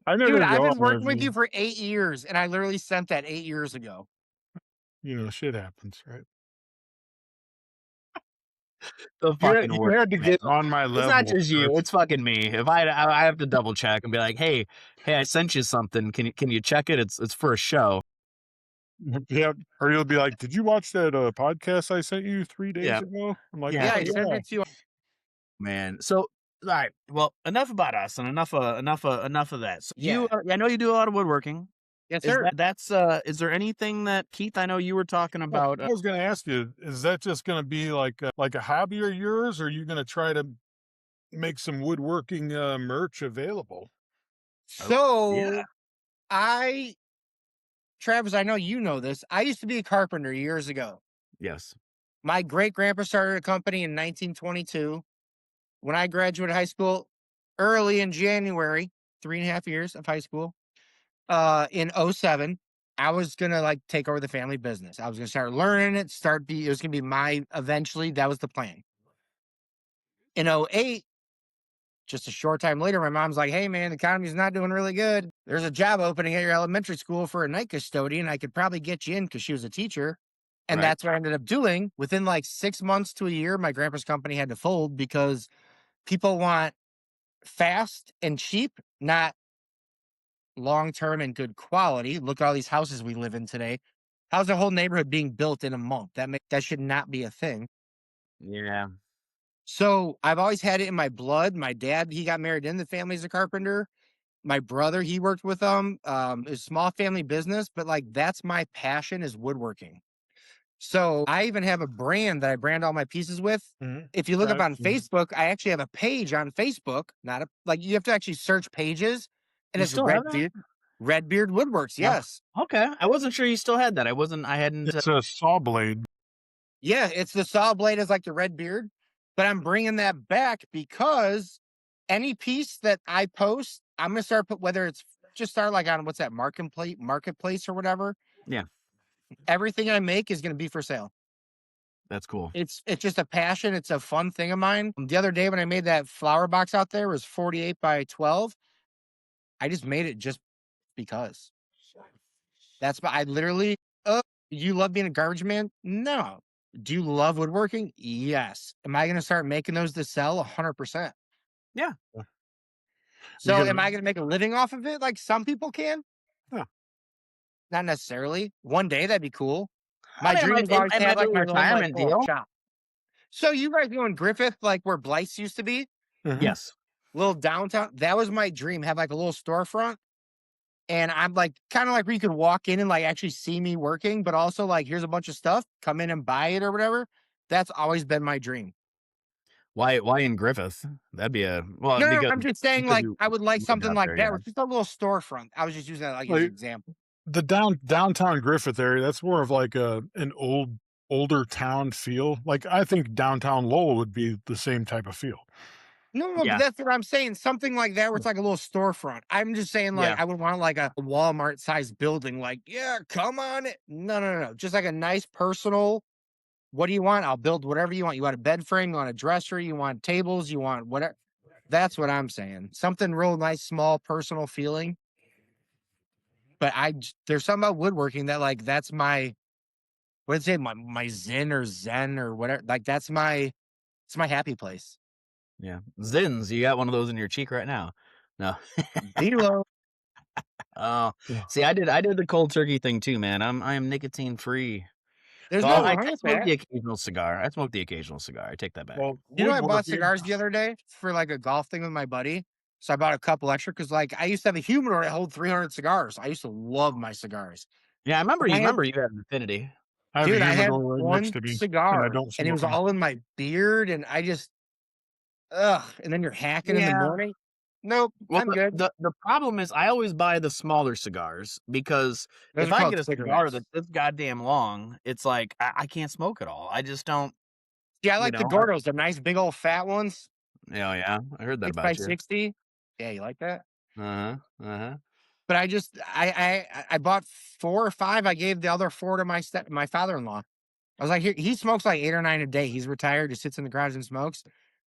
I Dude, never I've go been on there. working with you for 8 years, and I literally sent that 8 years ago. Shit happens, right? The fucking You worst, had to man. get on my It's not level just you. first. It's fucking me. If I have to double check and be like, hey, I sent you something. Can you check it? It's for a show. Yeah, or you'll be like, "Did you watch that podcast I sent you 3 days Yeah, ago?" I'm like, yeah, Yeah, "Oh I sent yeah." it to you. man. So, all right. Well, enough about us and enough of that. So Yeah. I know you do a lot of woodworking. Yes, Is sir. is there anything that Keith? I know you were talking Well, about. I was going to ask you, is that just going to be like a hobby of yours, or are you going to try to make some woodworking merch available? Oh, yeah. So, I Travis, I know you know this. I used to be a carpenter years ago. Yes. My great grandpa started a company in 1922. When I graduated high school, early in January, 3.5 years of high school, in '07, I was gonna like take over the family business. I was gonna start learning it, it was gonna be my eventually, that was the plan. In '08, just a short time later, my mom's like, "Hey man, the economy's not doing really good. There's a job opening at your elementary school for a night custodian. I could probably get you in," because she was a teacher. And Right. that's what I ended up doing. Within like 6 months to a year, my grandpa's company had to fold because people want fast and cheap, not long term and good quality. Look at all these houses we live in today. How's the whole neighborhood being built in a month? That should not be a thing. Yeah. So I've always had it in my blood. My dad, he got married in the family as a carpenter. My brother, he worked with them. It's a small family business, but like that's my passion is woodworking. So I even have a brand that I brand all my pieces with. Mhm. If you look up Right. on Facebook, I actually have a page on Facebook. Not a like you have to actually search pages, and You it's still have that? Redbeard Woodworks. Yeah. Yes, Okay. I wasn't sure you still had that. I hadn't. It's a saw blade. yeah, it's the saw blade is like the Redbeard, but I'm bringing that back because any piece that I post, I'm gonna start put whether it's just start like on what's that marketplace or whatever. Yeah. Everything I make is gonna be for sale. That's cool. It's just a passion. It's a fun thing of mine. The other day when I made that flower box out there, it was 48 by 12. I just made it just because. That's why I literally, oh, you love being a garbage man? No. Do you love woodworking? Yes. Am I going to start making those to sell? 100%. Yeah. You So gonna am I going to make a living off of it like some people can? yeah. Not necessarily. One day that'd be cool. I My mean, dream is always it to have might be like a my own like retirement little deal. shop. So you guys know in Griffith, like where Blythe's used to be, Yes. little downtown. That was my dream. Have like a little storefront. And I'm like, kind of like where you could walk in and like actually see me working, but also like, here's a bunch of stuff, come in and buy it or whatever. That's always been my dream. Why in Griffith? That'd be well, No, because I'm just saying like, I would like you lived something out like there, that. yeah. Or just a little storefront. I was just using that like as an Like, example. the downtown Griffith area, that's more of like an older town feel. Like, I think downtown Lowell would be the same type of feel. No, but Yeah. that's what I'm saying. Something like that where it's like a little storefront. I'm just saying like, Yeah. I would want like a Walmart sized building. Like, yeah, come on. No. Just like a nice personal. What do you want? I'll build whatever you want. You want a bed frame, you want a dresser, you want tables, you want whatever. That's what I'm saying. Something real nice, small, personal feeling. But there's something about woodworking that like that's my what'd say my zen or whatever. Like it's my happy place. Yeah. Zins, you got one of those in your cheek right now. No. Below. Oh, Yeah. see, I did the cold turkey thing too, man. I am nicotine free. There's Well, nothing I wrong with smoke that. the occasional cigar. I smoke the occasional cigar. I take that back. Well, You know, I bought woodworking. cigars the other day for like a golf thing with my buddy. So I bought a couple extra because like I used to have a humidor that hold 300 cigars. I used to love my cigars. Yeah, I remember I had you had an affinity. I have a Dude, I had humidor right next one to me, and I cigar don't and it smoke was them. all in my beard and I just ugh, and then you're hacking in the Yeah. morning. Nope, Well, I'm good. the problem is I always buy the smaller cigars because Those if are I called get a cigar cigarettes. that's this goddamn long, it's like I can't smoke it all. I just don't, Yeah, I you like the know. Gordos, the nice big old fat ones, Yeah, I heard that 6 by about you. 60. Yeah, you like that? Uh-huh. Uh-huh. But I just I bought 4 or 5. I gave the other 4 to my father-in-law. I was like, "Here," he smokes like 8 or 9 a day. He's retired, just sits in the garage and smokes.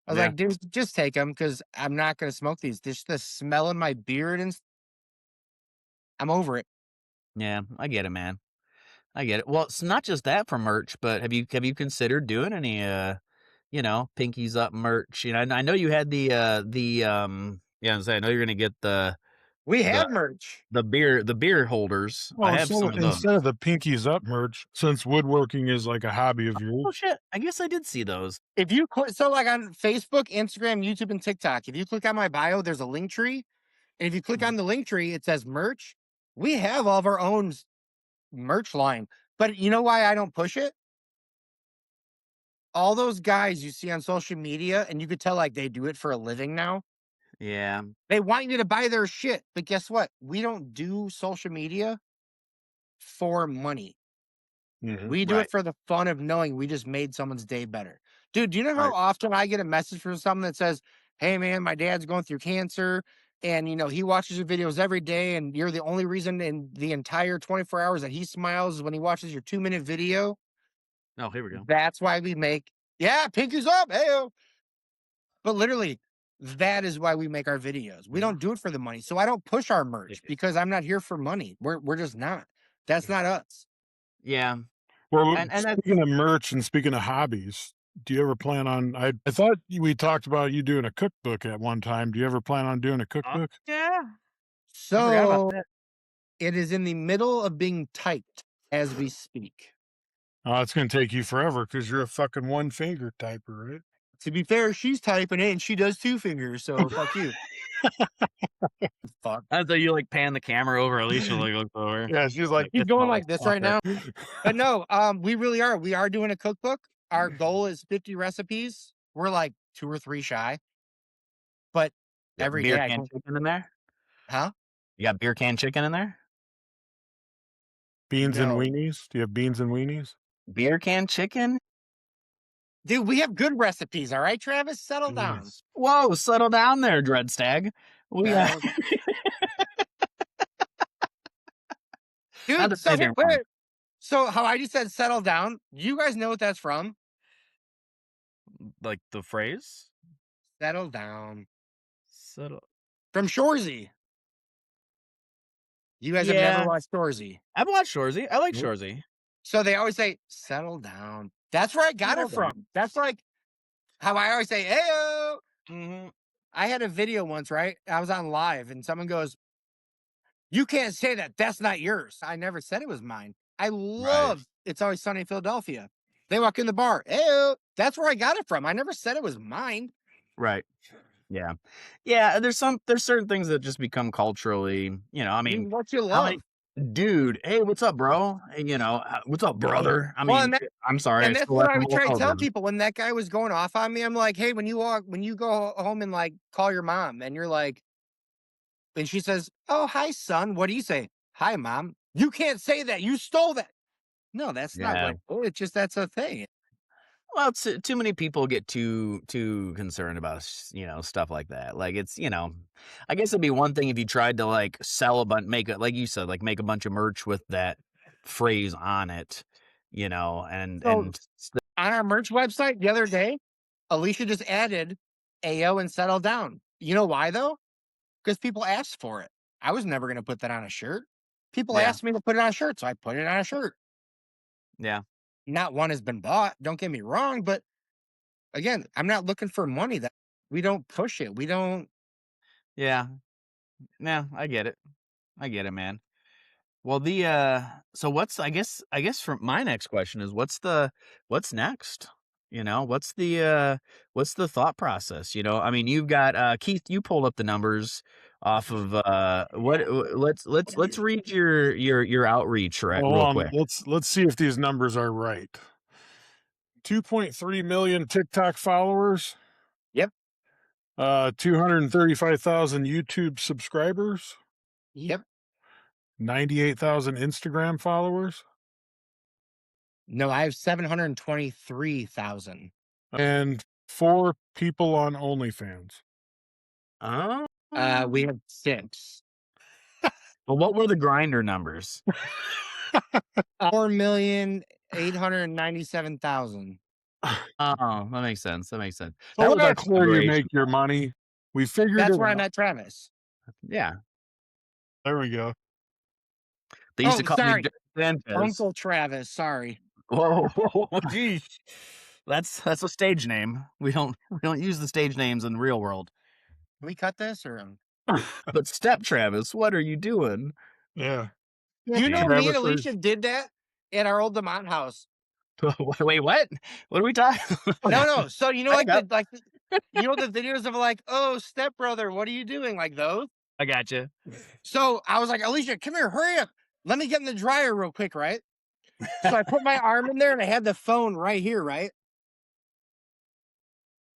I was Yeah. like, "Dude, just take them because I'm not gonna smoke these. Just the smell in my beard and I'm over it." Yeah, I get it, man. I get it. Well, it's not just that for merch, but have you considered doing any Pinkies Up merch? You know, I know you had yeah, I know you're gonna get We the have merch. the beer holders. I Well, have some of those. instead of the Pinkies Up merch, since woodworking is like a hobby of Oh yours, shit! I guess I did see those. If you click, so like on Facebook, Instagram, YouTube, and TikTok, if you click on my bio, there's a link tree. And if you click on the link tree, it says merch. We have all of our own merch line. But you know why I don't push it? All those guys you see on social media, and you could tell like they do it for a living now. Yeah. They want you to buy their shit. But guess what? We don't do social media for money. We do Right. it for the fun of knowing we just made someone's day better. Dude, do you know how Right. often I get a message from someone that says, "Hey man, my dad's going through cancer and he watches your videos every day and you're the only reason in the entire 24 hours that he smiles is when he watches your 2-minute video." Oh, here we go. That's why we make yeah, pinkies up. Hey. But literally, that is why we make our videos. We don't do it for the money. So I don't push our merch because I'm not here for money. We're just not. That's not us. Yeah. well, And that's speaking of merch and speaking of hobbies, do you ever plan on? I thought we talked about you doing a cookbook at one time. Do you ever plan on doing a cookbook? yeah. I forgot about So that. it is in the middle of being typed as we speak. It's going to take you forever because you're a fucking one finger typer, right? To be fair, she's typing it and she does 2 fingers, so fuck you. Fuck. I thought you like pan the camera over. Alicia like looks over. Yeah, she's like, He's This going like this right motherfucker. now. But no, we really are. We are doing a cookbook. Our goal is 50 recipes. We're like 2 or 3 shy. But You got every beer day I can cook. chicken in there? Huh? You got beer can chicken in there? beans and No. weenies. Do you have beans and weenies? Beer can chicken? Dude, we have good recipes, all right, Travis? Settle down. Jeez. Whoa, settle down there, Dreadstag. We Uh, not Dude, to so say wait, they're wait, wrong. wait. So how I just said settle down, you guys know what that's from? Like the phrase? Settle down. Settle. From Shorzy. You guys have never Yeah, watched Shorzy. I've watched Shorzy. I like Nope. Shorzy. So they always say, settle down. That's where I got Settle it down. from. That's like how I always say, heyo. Mhm. I had a video once, right? I was on live and someone goes, you can't say that. That's not yours. I never said it was mine. I Right. love It's Always Sunny in Philadelphia. They walk in the bar. Heyo. That's where I got it from. I never said it was mine. Right. Yeah. Yeah, there's certain things that just become culturally, I mean, What you how many love. dude, hey, what's up, bro? And, what's up, brother? I Well, mean, I'm sorry, I and that's still what let I him would walk try to tell over. people when that guy was going off on me. I'm like, hey, when you go home and like call your mom, and you're like, and she says, "Oh, hi, son. What do you say? Hi, mom. You can't say that. You stole that." No, that's not Yeah. what. It's just that's a thing. Well, it's too many people get too concerned about stuff like that. Like it's I guess it'd be one thing if you tried to like sell a bunch, make it like you said, like make a bunch of merch with that phrase on it, and So on our merch website the other day, Alicia just added "AO" and "settle down." You know why though? Because people asked for it. I was never going to put that on a shirt. People yeah, asked me to put it on a shirt, so I put it on a shirt. yeah, Not one has been bought. Don't get me wrong, but again, I'm not looking for money. That we don't push it. We don't. yeah, yeah. I get it, man. Well, so I guess from my next question is what's next? What's the thought process? I mean, you've got Keith, you pulled up the numbers off of let's read your outreach Hold real on. quick. Let's see if these numbers are right. 2.3 million TikTok followers. Yep. 235,000 YouTube subscribers. Yep. 98,000 Instagram followers. No, I have 723,000. And 4 people on OnlyFans. Oh, We have 6. well, what were the grinder numbers? 4,897,000. Oh, that makes sense. That makes sense. So That was our that's where you collaboration. make your money. We figured That's it where I out. met Travis. Yeah, There we go. they used Oh, to call me sorry. Sanchez. Uncle Travis. Sorry. Whoa, geez. That's a stage name. We don't use the stage names in the real world. Can we cut this or? But Step Travis, what are you doing? Yeah. You know, me and Travis Alicia did that at our old Demont house. Wait, what? What are we talking? No. So you know, Back up. you know the videos of like, oh, stepbrother, what are you doing? Like those. I got you. So I was like, Alicia, come here, hurry up. Let me get in the dryer real quick, right? So I put my arm in there and I had the phone right here, right?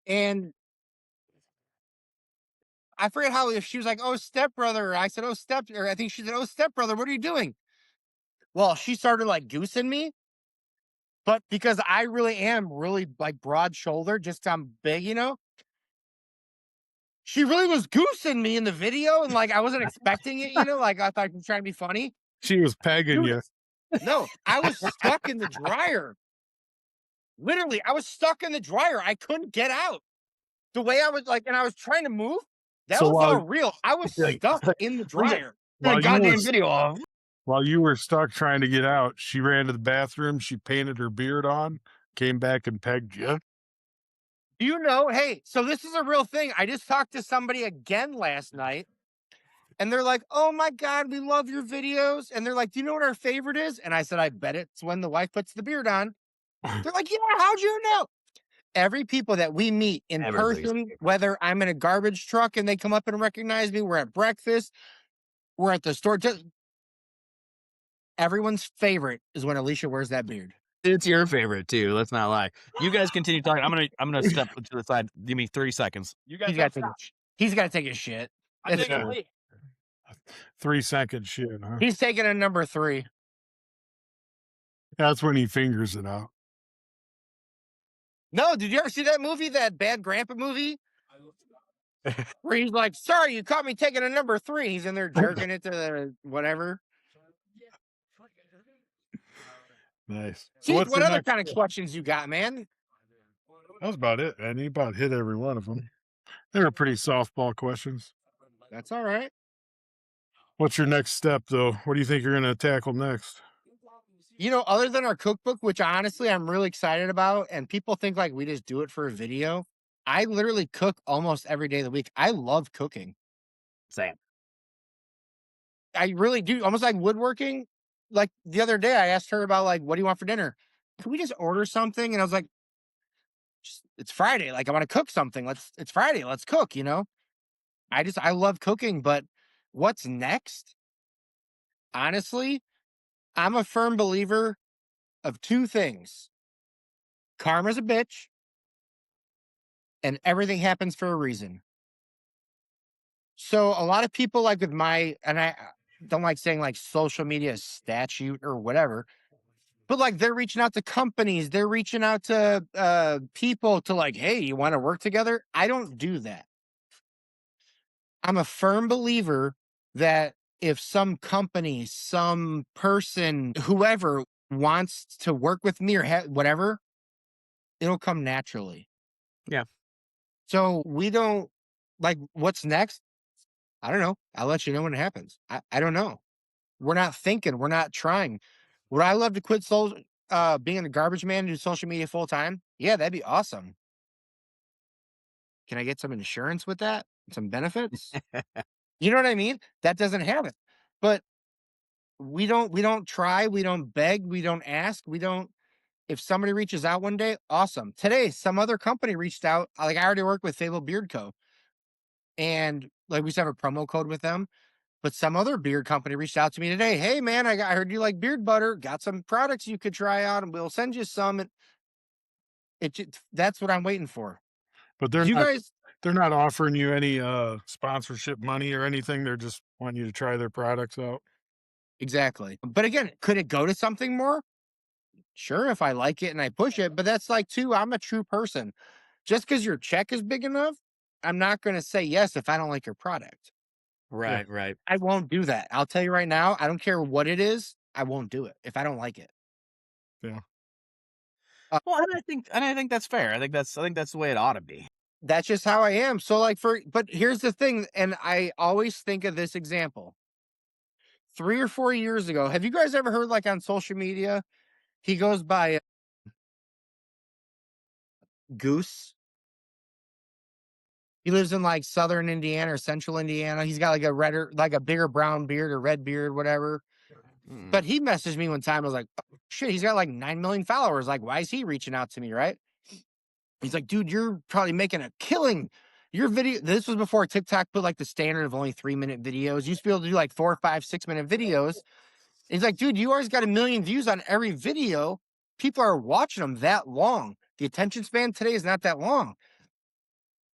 And I forget how if she was like, oh, stepbrother. Or I said, oh, or I think she said, oh, stepbrother, what are you doing? Well, she started like goosing me. But because I really am really like broad shouldered, just I'm big, she really was goosing me in the video. And like I wasn't expecting it, like I thought she was trying to be funny. She was pegging Dude, you. no, I was stuck in the dryer. Literally, I was stuck in the dryer. I couldn't get out. The way I was like, and I was trying to move. That So was all real. I was Like, stuck in the dryer. while you goddamn were video off. while you were stuck trying to get out, she ran to the bathroom. She painted her beard on, came back and pegged you. You know, hey, so this is a real thing. I just talked to somebody again last night, and they're like, oh my God, we love your videos. And they're like, do you know what our favorite is? And I said, I bet it's when the wife puts the beard on. They're like, yeah, how'd you know? Every people that we meet in Everybody's person, favorite. whether I'm in a garbage truck and they come up and recognize me, we're at breakfast, we're at the store. Everyone's favorite is when Alicia wears that beard. It's your favorite too. Let's not lie. You guys continue talking. I'm gonna step to the side. Give me 3 seconds. You guys He's got to take his shit. I'm It's taking a cool. leak. 3-second shit, huh? He's taking a number 3. That's when he fingers it out. No, did you ever see that movie, that Bad Grandpa movie? Where he's like, sorry, you caught me taking a number 3. He's in there jerking it to the whatever. Nice. So See, what's what the other next kind of questions you got, man? That was about it, man. You about hit every one of them. They were pretty softball questions. That's all right. What's your next step, though? What do you think you're going to tackle next? Other than our cookbook, which honestly I'm really excited about, and people think like we just do it for a video. I literally cook almost every day of the week. I love cooking. Same. I really do. Almost like woodworking. Like the other day, I asked her about like, what do you want for dinner? Can we just order something? And I was like, it's Friday. Like I want to cook something. It's Friday. Let's cook. I love cooking, but what's next? Honestly, I'm a firm believer of two things. Karma's a bitch and everything happens for a reason. So a lot of people like with and I don't like saying like social media statute or whatever, but like they're reaching out to companies, they're reaching out to people to like, hey, you want to work together? I don't do that. I'm a firm believer that if some company, some person, whoever wants to work with me or whatever, it'll come naturally. Yeah. So we don't like what's next. I don't know. I'll let you know when it happens. I don't know. We're not thinking. We're not trying. Would I love to quit being a garbage man and do social media full time? Yeah, that'd be awesome. Can I get some insurance with that? Some benefits? You know what I mean? That doesn't happen. But we don't try, we don't beg, we don't ask, we don't if somebody reaches out one day, awesome. Today, some other company reached out. Like I already work with Fable Beard Co. And like we used to have a promo code with them. But some other beard company reached out to me today. Hey man, I heard you like beard butter. Got some products you could try out, and we'll send you some. And that's what I'm waiting for. But You guys, they're not offering you any sponsorship money or anything. They're just wanting you to try their products out. exactly. But again, could it go to something more? Sure, if I like it and I push it. But that's like too. I'm a true person. Just because your check is big enough, I'm not going to say yes if I don't like your product. Yeah, Right. I won't do that. I'll tell you right now. I don't care what it is. I won't do it if I don't like it. yeah. Well, and I think that's fair. I think that's the way it ought to be. That's just how I am. So like but here's the thing, and I always think of this example. 3 or 4 years ago, have you guys ever heard like on social media, he goes by Goose? He lives in like southern Indiana or central Indiana. He's got like like a bigger brown beard or red beard, whatever. But he messaged me one time. I was like, "Oh, shit, he's got like 9 million followers. Like, why is he reaching out to me? Right. He's like, dude, you're probably making a killing. Your video, this was before TikTok put like the standard of only 3-minute videos. You used to be able to do like 4, 5, 6-minute videos. And he's like, dude, you always got 1 million views on every video. People are watching them that long. The attention span today is not that long.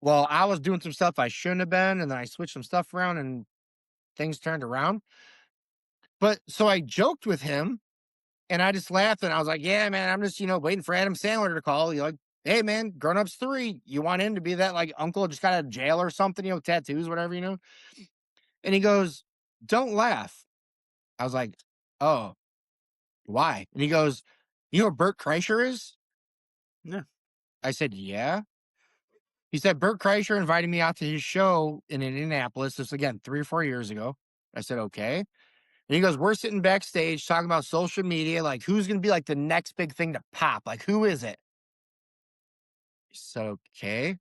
Well, I was doing some stuff I shouldn't have been, and then I switched some stuff around and things turned around. But so I joked with him and I just laughed and I was like, yeah, man, I'm just, waiting for Adam Sandler to call. You're like, hey, man, Grown Ups 3, you want him to be that like uncle just got out of jail or something, tattoos, whatever. And he goes, don't laugh. I was like, oh, why? And he goes, you know what Bert Kreischer is? Yeah. I said, yeah. He said, Bert Kreischer invited me out to his show in Indianapolis. This again, 3 or 4 years ago. I said, okay. And he goes, we're sitting backstage talking about social media. Like, who's going to be like the next big thing to pop? Like, who is it? I said, okay.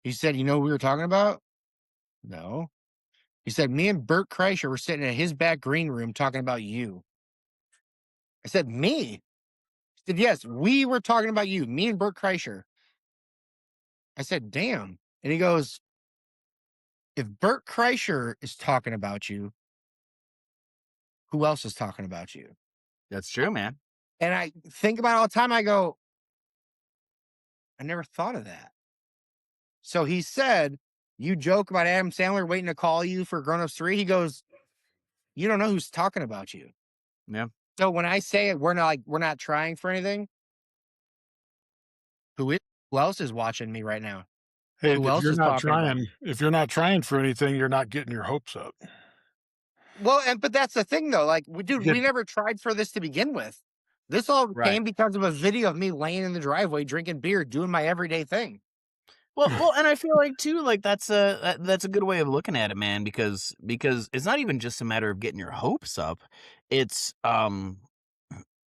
He said, you know what we were talking about? No. He said, me and Bert Kreischer were sitting in his back green room talking about you. I said, me? He said, yes, we were talking about you, me and Bert Kreischer. I said, damn. And he goes, if Bert Kreischer is talking about you, who else is talking about you? That's true, man. And I think about it all the time. I go, I never thought of that. So he said, you joke about Adam Sandler waiting to call you for Grown Ups 3. He goes, you don't know who's talking about you. Yeah. So when I say it, we're not trying for anything. Who else is watching me right now? Hey, Who else is talking about me? if you're not trying for anything, you're not getting your hopes up. Well, but that's the thing though. Like, dude, Get we never tried for this to begin with. This all Right. came because of a video of me laying in the driveway drinking beer, doing my everyday thing. Well, and I feel like too, like that's a good way of looking at it, man, because it's not even just a matter of getting your hopes up. It's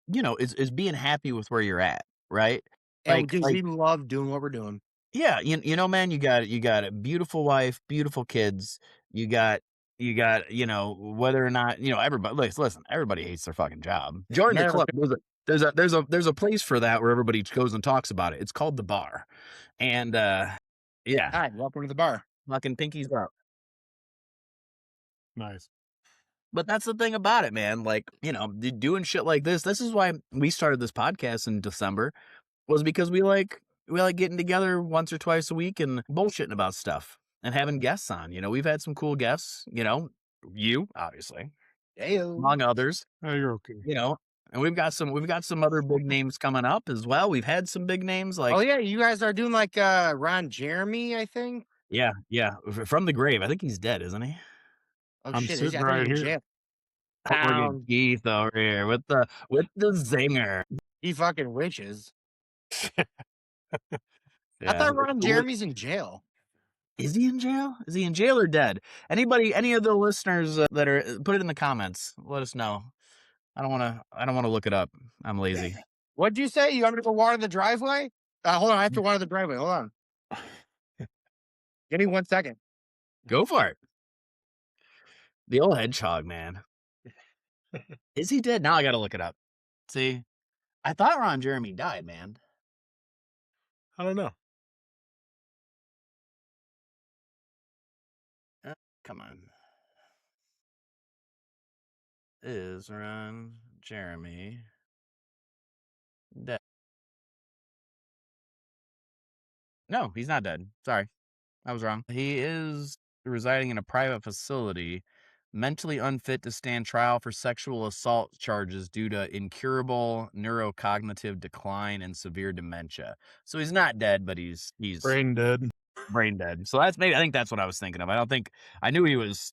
is being happy with where you're at, right? And dude, Like we love doing what we're doing. yeah, man, you got a beautiful wife, beautiful kids. You got whether or not everybody. Listen, everybody hates their fucking job. Join the club. America. There's a place for that where everybody goes and talks about it. It's called the bar, and yeah, Hi, welcome to the bar. fucking Pinky's up. Nice. But that's the thing about it, man. Like, doing shit like this. This is why we started this podcast in December, was because we like getting together once or twice a week and bullshitting about stuff and having guests on. We've had some cool guests, you obviously, Heyo. among others, Oh, you're okay. and we've got some other big names coming up as well. We've had some big names Oh like yeah, you guys are doing like Ron Jeremy, I think. yeah, from the grave. I think he's dead, isn't he? Oh I'm shit, I sitting thought he was right in here. jail. Look at Keith over here with the zinger. He fucking wishes. I Yeah. thought Ron Jeremy's in jail. Is he in jail? Is he in jail or dead? Any of the listeners that are put it in the comments. Let us know. I don't want to look it up. I'm lazy. What'd you say? You want me to go water the driveway? Hold on, I have to water the driveway. Hold on. Give me 1 second. Go for it. The old hedgehog, man. Is he dead? Now I got to look it up. See, I thought Ron Jeremy died, man. I don't know. Come on. Is Ron Jeremy dead? No, he's not dead. Sorry. I was wrong. He is residing in a private facility, mentally unfit to stand trial for sexual assault charges due to incurable neurocognitive decline and severe dementia. So he's not dead, but he's Brain dead. brain dead. So I think that's what I was thinking of. I knew he was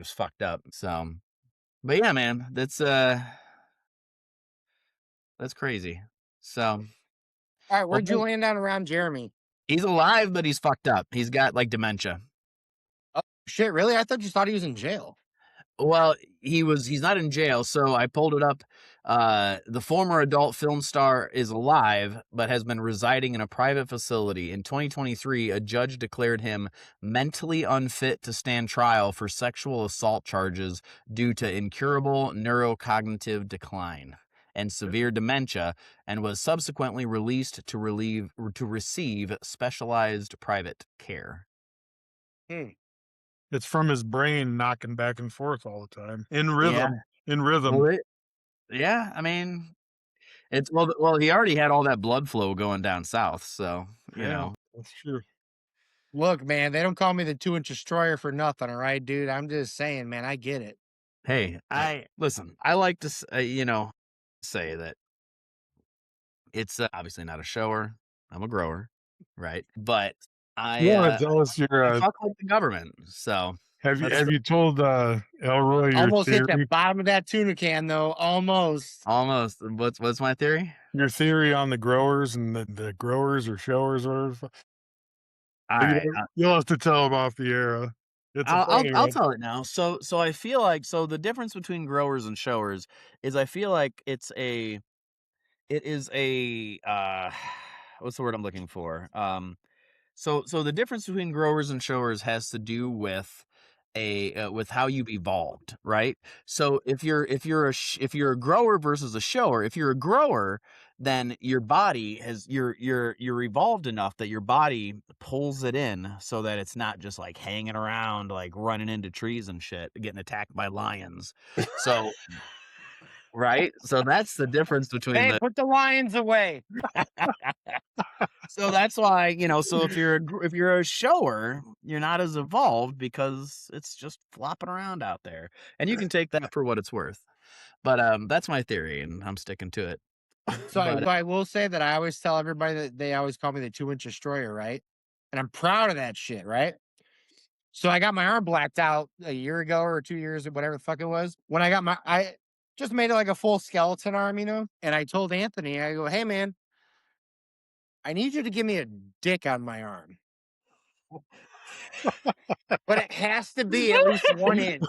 fucked up. So, but yeah, man, that's crazy. So, All right, well, where'd you land on around Jeremy? he's alive, but he's fucked up. He's got like dementia. Oh shit, really? I thought you thought he was in jail. Well, he's not in jail, so I pulled it up. The former adult film star is alive, but has been residing in a private facility. In 2023, a judge declared him mentally unfit to stand trial for sexual assault charges due to incurable neurocognitive decline and severe dementia, and was subsequently released to receive specialized private care. Hmm. It's from his brain knocking back and forth all the time in Yeah. rhythm. In rhythm. Well, yeah, I mean, it's well, he already had all that blood flow going down south, so Yeah, that's true. Look, man, they don't call me the 2-inch destroyer for nothing, all right, dude? I'm just saying, man, I get it. Hey, listen. I like to say that it's obviously not a shower. I'm a grower, right? But You want to tell us your I fuck like the government. So have that's you told Elroy your Almost hit the theory? bottom of that tuna can, though. Almost. almost. What's my theory? Your theory on the growers and the growers or showers or whatever. All right, You'll have to tell them off the air. It's a funny I'll one. tell it now. So I feel like the difference between growers and showers is I feel like it is a what's the word I'm looking for? So the difference between growers and showers has to do with with how you've evolved, right? So if you're a grower versus a shower, if you're a grower, then your body has you're evolved enough that your body pulls it in so that it's not just like hanging around like running into trees and shit, getting attacked by lions. So right? So that's the difference between Hey, the put the lions away. So that's why, so if you're a shower, you're not as evolved because it's just flopping around out there. And you can take that for what it's worth. But that's my theory and I'm sticking to it. So But I will say that I always tell everybody that they always call me the 2-inch destroyer, right? And I'm proud of that shit, right? So I got my arm blacked out a year ago or 2 years or whatever the fuck it was. When I got just made it like a full skeleton arm, and I told Anthony, I go, "Hey, man, I need you to give me a dick on my arm, but it has to be at least 1 inch."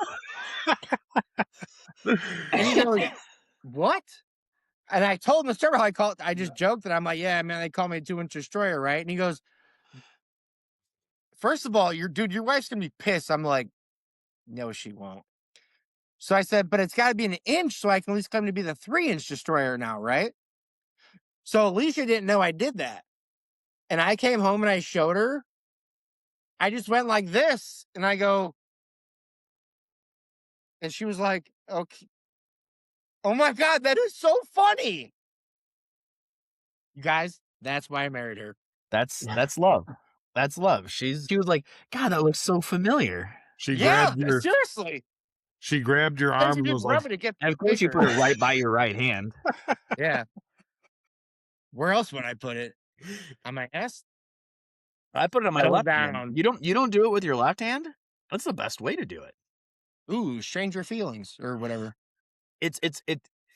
And he goes, "What?" And I told him the story how I just joked that I'm like, "Yeah, man, they call me a 2-inch destroyer, right?" And he goes, "First of all, your wife's gonna be pissed." I'm like, "No, she won't." So I said, "But it's gotta be an inch so I can at least come to be the 3-inch destroyer now, right?" So Alicia didn't know I did that. And I came home and I showed her. I just went like this and I go, and she was like, "Okay. Oh my God, that is so funny." You guys, that's why I married her. That's love. That's love. She was like, "God, that looks so familiar." She Yeah, grabbed your seriously. she grabbed your Then arm she and just was like, rub it to get And of course, you bigger. put it right by your right hand. Yeah. Where else would I put it? On my ass? I put it on my Settle left hand. down. You don't do it with your left hand? That's the best way to do it. Ooh, stranger feelings or whatever. It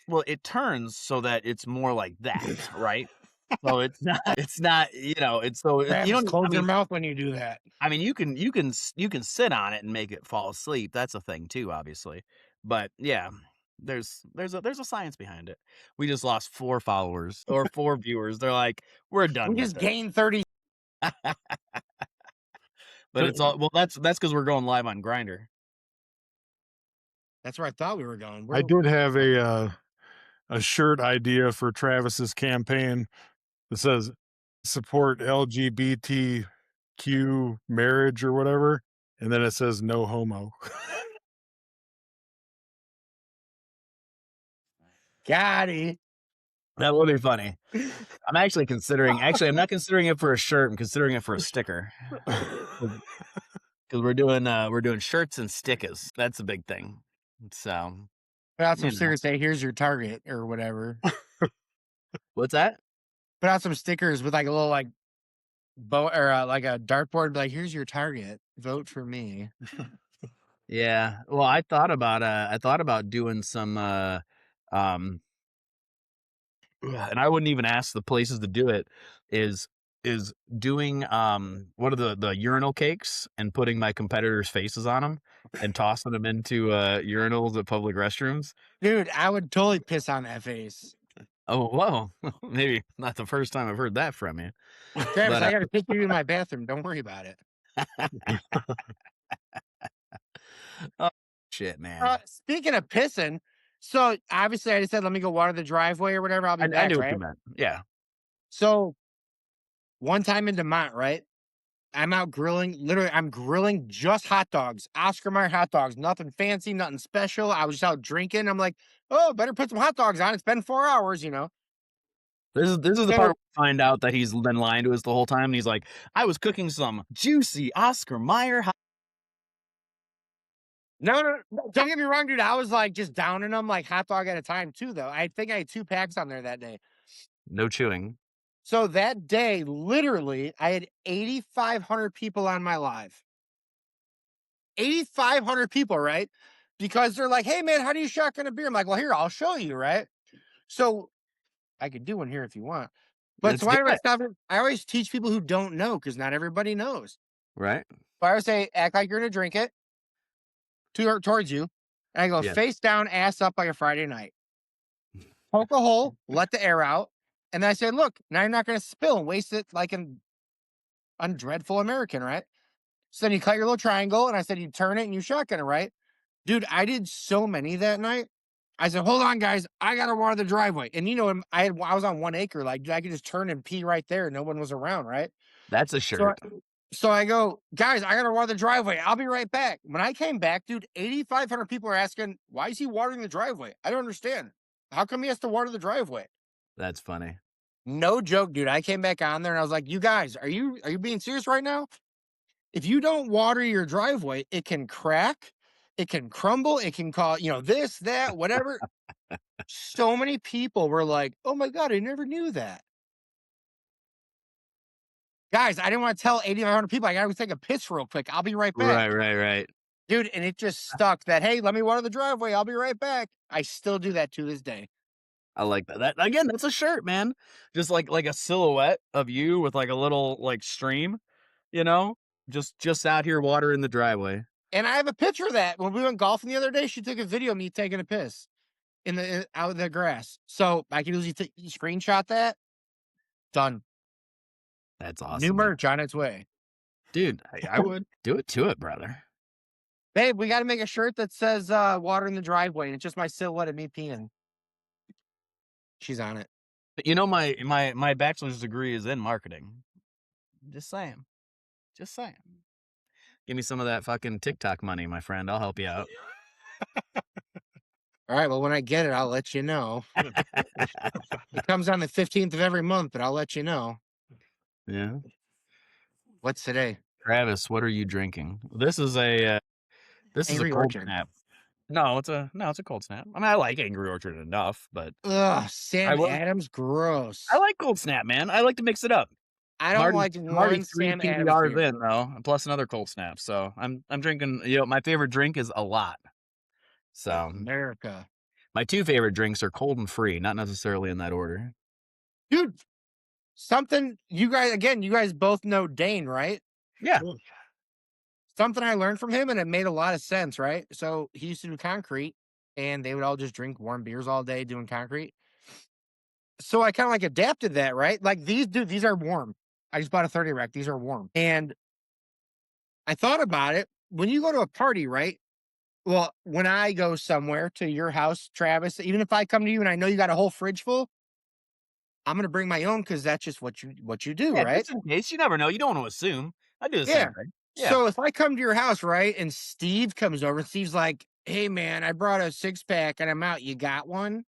well, it turns so that it's more like that, right? So it's not, it's so it, you Travis, don't I close your mean mouth when you do that. you can sit on it and make it fall asleep. That's a thing too, obviously. But yeah, there's a science behind it. We just lost 4 followers or 4 viewers. They're like, "We're We done with just this." gained 30. But it's all well, that's because 'cause we're going live on Grinder. That's where I thought we were going. I did have a shirt idea for Travis's campaign that says support LGBTQ marriage or whatever, and then it says no homo. Got it. That would be funny. I'm not considering it for a shirt, I'm considering it for a sticker. Because we're doing shirts and stickers. That's a big thing. So, Put out some you know. stickers, say, "Here's your target," or whatever. What's that? Put out some stickers with like a little like bow or like a dartboard, be like, "Here's your target. Vote for me." Yeah. Well, I thought about doing some um and I wouldn't even ask the places to do it, is doing what are the urinal cakes and putting my competitors' faces on them and tossing them into urinals at public restrooms. Dude, I would totally piss on that face. Oh, whoa. Maybe not the first time I've heard that from you. Travis, But I gotta take you in my bathroom. Don't worry about it. oh, shit, man. Speaking of pissing, so obviously I just said, let me go water the driveway or whatever. I'll be I back, knew what you right? meant. Yeah. So one time in Demont, right? I'm out grilling. Literally, I'm grilling just hot dogs, Oscar Mayer hot dogs, nothing fancy, nothing special. I was just out drinking. I'm like, oh, better put some hot dogs on. It's been 4 hours. This is the part where So we find out that he's been lying to us the whole time. And he's like, I was cooking some juicy Oscar Mayer hot. no, don't get me wrong, dude. I was like just downing them like hot dog at a time too, though. I think I had 2 packs on there that day. No chewing. So that day, literally, I had 8,500 people on my live. 8,500 people, right? Because they're like, "Hey, man, how do you shotgun a beer?" I'm like, "Well, here, I'll show you, right?" So I could do one here if you want. But Let's so do I always it. stop it. I always teach people who don't know because not everybody knows. Right? So I always say, act like you're gonna drink it towards you. And I go Yes. face down, ass up like a Friday night. Poke a hole, let the air out. And then I say, look, now you're not gonna spill and waste it like an undreadful American, right? So then you cut your little triangle, and I said you turn it and you shotgun it, right? Dude, I did so many that night. I said, hold on, guys, I gotta water the driveway. And I was on 1 acre, like I could just turn and pee right there. No one was around, right? That's a So shirt. so I go, guys, I gotta water the driveway. I'll be right back. When I came back, dude, 8,500 people are asking, why is he watering the driveway? I don't understand. How come he has to water the driveway? That's funny. No joke, dude. I came back on there and I was like, you guys, are you being serious right now? If you don't water your driveway, it can crack, it can crumble, it can cause, this, that, whatever. So many people were like, oh my God, I never knew that. Guys, I didn't want to tell 8,500 people I gotta go take a piss real quick. I'll be right back. Right. Dude, and it just stuck that, "Hey, let me water the driveway, I'll be right back." I still do that to this day. I like that. That again, that's a shirt, man. Just like a silhouette of you with like a little like stream, you know, just out here watering the driveway. And I have a picture of that. When we went golfing the other day, she took a video of me taking a piss out of the grass. So I can usually screenshot that. Done. That's New awesome, man. merch on its way. Dude. I would do it to it, brother. Babe, we got to make a shirt that says water in the driveway. And it's just my silhouette of me peeing. She's on it. But you know, my bachelor's degree is in marketing. Just saying. Just saying. Give me some of that fucking TikTok money, my friend. I'll help you out. All right. Well, when I get it, I'll let you know. It comes on the 15th of every month, but I'll let you know. Yeah. What's today? Travis, what are you drinking? This is a Angry cold Orchard. snap. No, it's a cold snap. I mean, I like Angry Orchard enough, but Ugh, Sam Adams, gross. I like cold snap, man. I like to mix it up. I don't like I'm already one 3 Sam Adams PBRs beer. in though, plus another cold snap. So I'm drinking. You know, my favorite drink is a lot. So America, my 2 favorite drinks are cold and free, not necessarily in that order. dude. Something you guys both know Dane, right? Yeah. Something I learned from him, and it made a lot of sense, right? So he used to do concrete, and they would all just drink warm beers all day doing concrete. So I kind of like adapted that, right? Like these are warm. I just bought a 30 rack. These are warm. And I thought about it. When you go to a party, right? Well, when I go somewhere to your house, Travis, even if I come to you and I know you got a whole fridge full, I'm gonna bring my own because that's just what you do, Yeah, right? just in case. You never know. You don't want to assume. I do the Yeah. same thing. Yeah. So if I come to your house, right, and Steve comes over, and Steve's like, "Hey man, I brought a 6-pack and I'm out. You got one?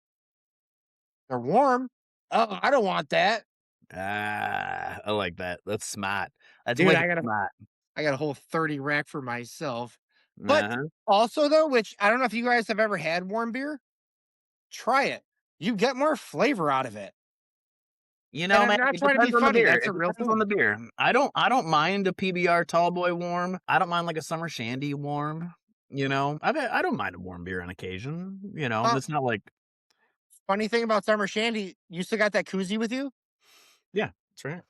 They're warm. Oh, I don't want that. I like that. That's smart. That's Dude, wicked smart. I got a whole 30 rack for myself. But Uh-huh. also though, which I don't know if you guys have ever had warm beer, try it. You get more flavor out of it. You And know, I'm man, not it trying to be depends on the funny. beer. That's It a real depends on thing. the beer. I don't mind a PBR tall boy warm. I don't mind like a summer shandy warm. You know, I don't mind a warm beer on occasion. You know, it's not like Funny thing about Summer Shandy, you still got that koozie with you? yeah, that's right.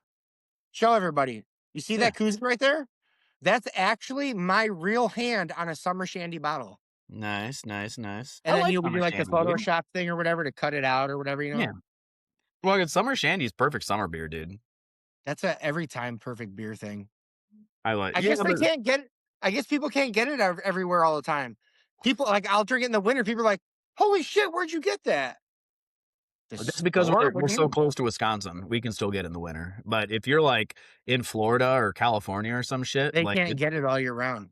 Show everybody. You see Yeah. that koozie right there? That's actually my real hand on a Summer Shandy bottle. Nice. And then like you'll summer do like the shandy, dude. Photoshop thing or whatever to cut it out or whatever, you know? Yeah. Well, summer shandy is perfect summer beer, dude. That's a every time perfect beer thing. I like. I Yeah, guess they but can't get it. I guess people can't get it everywhere all the time. People like I'll drink it in the winter. People are like, "Holy shit, where'd you get that?" The that's because store? What we're do you so mean? close to Wisconsin. We can still get in the winter. But if you're like in Florida or California or some shit, They like can't get it all year round.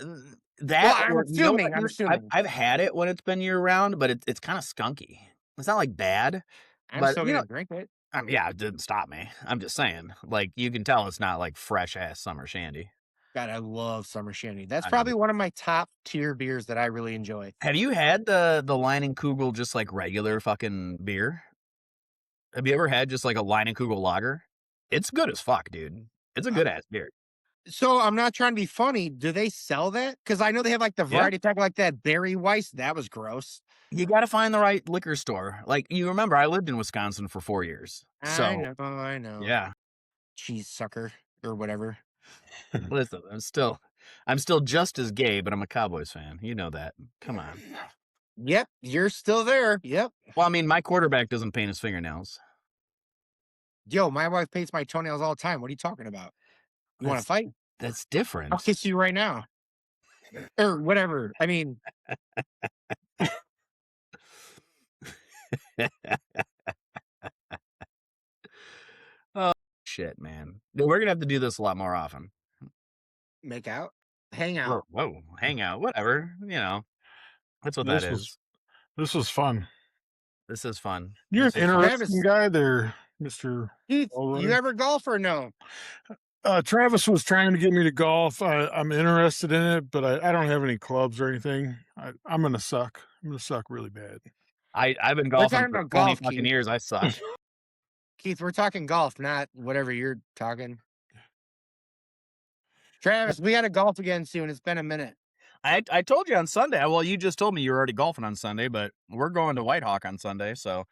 uh, Well, that I'm or you know what, assuming. I'm dude? assuming. I've had it when it's been year round, but it's kind of skunky. It's not like bad, I'm but still you know, gonna drink it. yeah, it didn't stop me. I'm just saying, like you can tell it's not like fresh ass summer shandy. God, I love Summer Shandy. That's I know. probably one of my top tier beers that I really enjoy. Have you had the Leinenkugel just like regular fucking beer? Have you ever had just like a Leinenkugel lager? It's good as fuck, dude. It's a Uh, good ass beer. So I'm not trying to be funny. Do they sell that? Because I know they have like the Yeah. variety pack, like that Berry Weiss. That was gross. You got to find the right liquor store. Like you remember, I lived in Wisconsin for 4 years. I So know. yeah, Cheese sucker or whatever. listen, I'm still just as gay, but I'm a Cowboys fan. You know that. Come on. Yep, you're still there. Yep. Well, I mean, my quarterback doesn't paint his fingernails. Yo, my wife paints my toenails all the time. What are you talking about? You want to That's fight? that's I'll different. kiss you right now. Or whatever. I mean, Oh shit, man. We're gonna have to do this a lot more often. make out, hang out. Whoa, hang out, whatever. You know, that's what that This was is. this was fun. This is fun. You're an This is fun. interesting Travis, guy there, Mr. Keith, you Elroy. ever golf or no? Travis was trying to get me to golf. I'm interested in it, but I don't have any clubs or anything. I'm gonna suck. I'm gonna suck really bad. I've been We're golfing talking for about 20 golf, fucking Keith. years. I suck. Keith, we're talking golf, not whatever you're talking. Travis, we got to golf again soon. It's been a minute. I told you on Sunday. Well, you just told me you were already golfing on Sunday, but we're going to Whitehawk on Sunday, so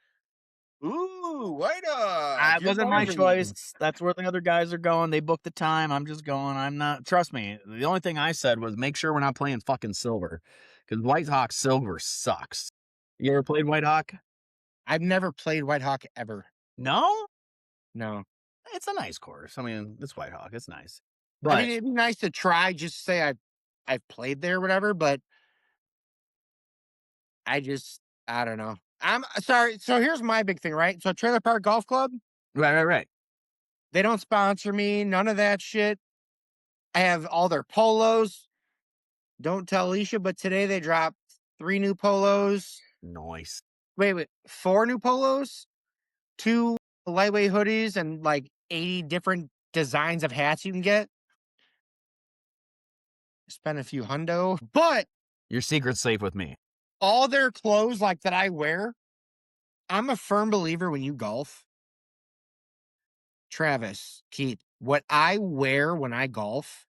Ooh, White Dog. it You're wasn't my golfing. choice. That's where the other guys are going. They booked the time. I'm just going. I'm not. Trust me. The only thing I said was make sure we're not playing fucking silver, because Whitehawk silver sucks. You ever played Whitehawk? I've never played White Hawk ever. No, No. it's a nice course. I mean, it's Whitehawk. It's nice, I mean, but it'd be nice to try, just to say I've played there or whatever, but I just I don't know. I'm sorry. So here's my big thing, right? So Trailer Park Golf Club, right. they don't sponsor me, none of that shit. I have all their polos. Don't tell Alicia, but today they dropped 3 new polos. Nice. Wait, 4 new polos, 2 lightweight hoodies, and like 80 different designs of hats you can get. Spend a few hundo, but Your secret's safe with me. all their clothes like that I wear, I'm a firm believer when you golf, Travis, Keith, what I wear when I golf,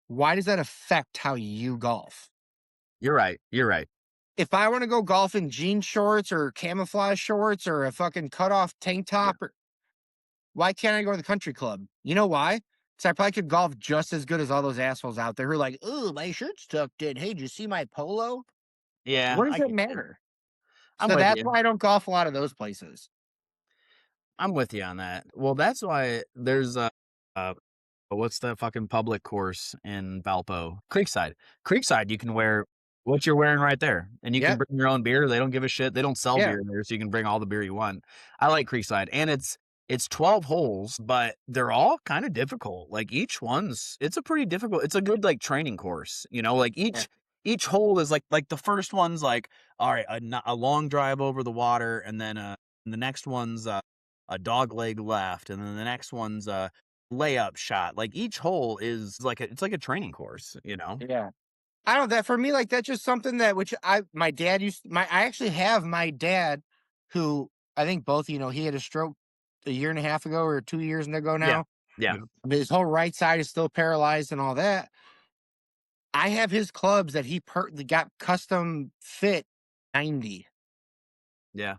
why does that affect how you golf? You're right. You're right. If I want to go golf in jean shorts or camouflage shorts or a fucking cut off tank Yeah. top, why can't I go to the country club? You know why? Because I probably could golf just as good as all those assholes out there who are like, "Ooh, my shirt's tucked in. Hey, did you see my polo?" Yeah, What does I it get you. matter? I'm So with that's you. why I don't golf a lot of those places. I'm with you on that. Well, that's why there's a what's the fucking public course in Valpo? Creekside. Creekside, you can wear what you're wearing right there, and you can Yep. bring your own beer. They don't give a shit. They don't sell Yeah. beer there, so you can bring all the beer you want. I like Creekside, and it's 12 holes, but they're all kind of difficult. Like each one's it's a pretty difficult. It's a good like training course, you know. Like Yeah. each hole is like the first one's like all right, a long drive over the water, and then the next one's a dog leg left, and then the next one's a layup shot. Like each hole is like it's like a training course, you know? Yeah. I don't know that for me, like that's just something that which my dad I actually have my dad who I think both, he had a stroke a year and a half ago or 2 years ago Yeah. now. Yeah. Yeah. His whole right side is still paralyzed and all that. I have his clubs that he got custom fit 90. Yeah.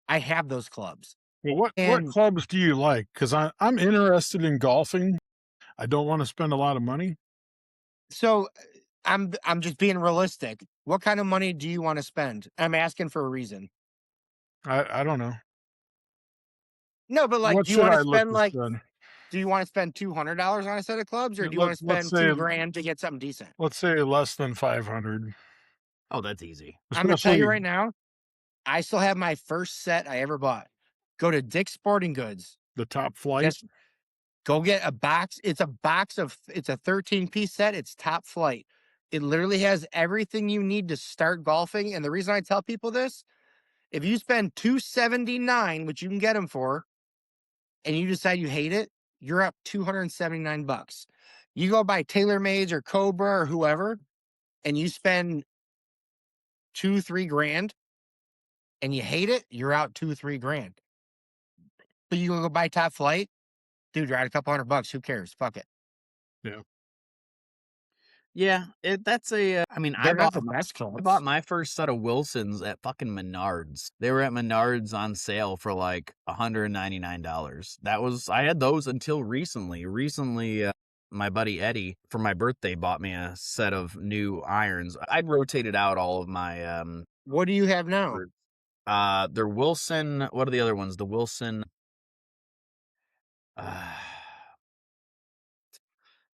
I have those clubs. Well, what And clubs do you like? Because I'm interested in golfing. I don't want to spend a lot of money. so I'm just being realistic. What kind of money do you want to spend? I'm asking for a reason. I don't know. No, but like, What do you should want to I look spend to like spend? do you want to spend $200 on a set of clubs, or Yeah, do you want to let's spend say 2 grand to get something decent? let's say less than 500, Oh, that's easy. I'm gonna tell you especially right now, I still have my first set I ever bought. Go to Dick's Sporting Goods. the Top Flight. Just go get a box. It's a 13-piece set. It's top flight. It literally has everything you need to start golfing. And the reason I tell people this, if you spend $279, which you can get them for, and you decide you hate it, you're up $279. You go buy TaylorMades or Cobra or whoever, and you spend 2-3 grand and you hate it, you're out 2-3 grand. But you go buy Top Flight, dude, you're out a couple $100. Who cares? Fuck it. Yeah. Yeah, that's I mean, They're not the best I bought clubs. my first set of Wilsons at fucking Menards. They were at Menards on sale for like $199. I had those until recently. Recently, my buddy Eddie for my birthday bought me a set of new irons. I'd rotated out all of my What do you have now? they're Wilson. What are the other ones? The Wilson. Uh,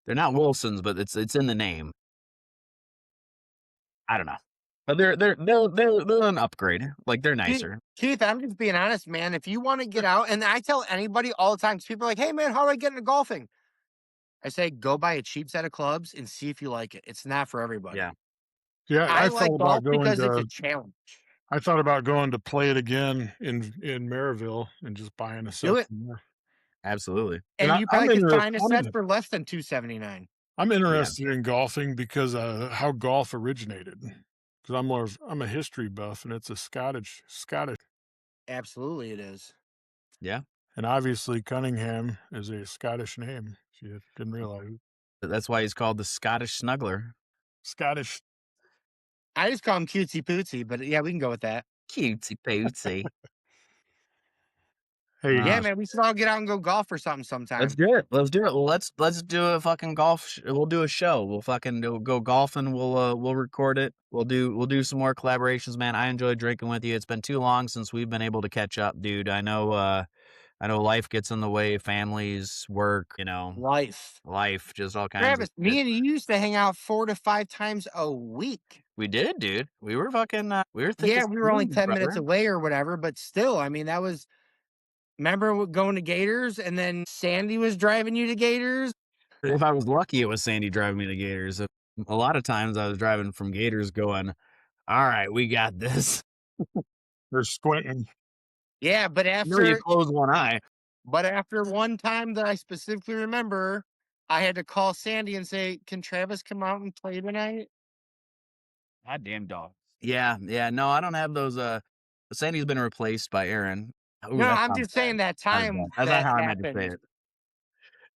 they're not Wilsons, but it's in the name. I don't know, but they're an upgrade. Like they're nicer. Keith, I'm just being honest, man. If you want to get out, and I tell anybody all the time, 'cause people are like, hey, man, how do I get into golfing? I say, go buy a cheap set of clubs and see if you like it. It's not for everybody. Yeah. Yeah, I like golf because it's a challenge. I thought about going to play it again in Maryville and just buying a set Do it. from there. Absolutely. And And you probably could find a set I'm for less than $279. I'm interested in golfing because how golf originated. Because I'm a history buff, and it's a Scottish, Absolutely, it is. Yeah. and obviously Cunningham is a Scottish name. If you didn't realize it. That's why he's called the Scottish Snuggler. Scottish. I just call him cutesy pootsy, but yeah, we can go with that. Cutesy pootsy. Hey, Yeah, man, we should all get out and go golf or something Let's sometime. do it. Let's do it. Let's do a fucking golf. We'll do a show. We'll fucking go golfing. We'll record it. We'll do some more collaborations, man. I enjoyed drinking with you. It's been too long since we've been able to catch up, dude. I know life gets in the way, families, work, life, just all kinds of Travis, shit. me and you used to hang out 4 to 5 times a week. We did, dude. We were fucking we were thick Yeah, as we were only thieves, 10 minutes brother. away or whatever, but still, I mean, that was remember going to Gators and then Sandy was driving you to Gators? If I was lucky, it was Sandy driving me to Gators. A lot of times I was driving from Gators going, all right, we got this. they're squinting. Yeah, but You close one eye. after one time that I specifically remember, I had to call Sandy and say, "Can Travis come out and play tonight?" Goddamn dog. Yeah, yeah. No, I don't have those. Sandy's been replaced by Aaron. Ooh, No, that I'm sounds just bad. saying that That is bad. time That's not that how I meant to say happened. it.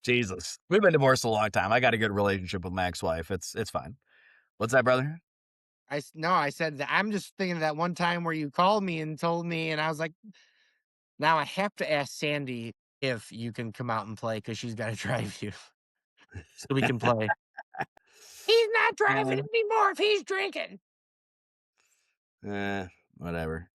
Jesus, we've been divorced a long time. I got a good relationship with Mac's wife. It's fine. What's that, brother? No, I said that I'm just thinking of that one time where you called me and told me, and I was like, now I have to ask Sandy if you can come out and play because she's got to drive you so we can play. He's not driving anymore if he's drinking. Whatever.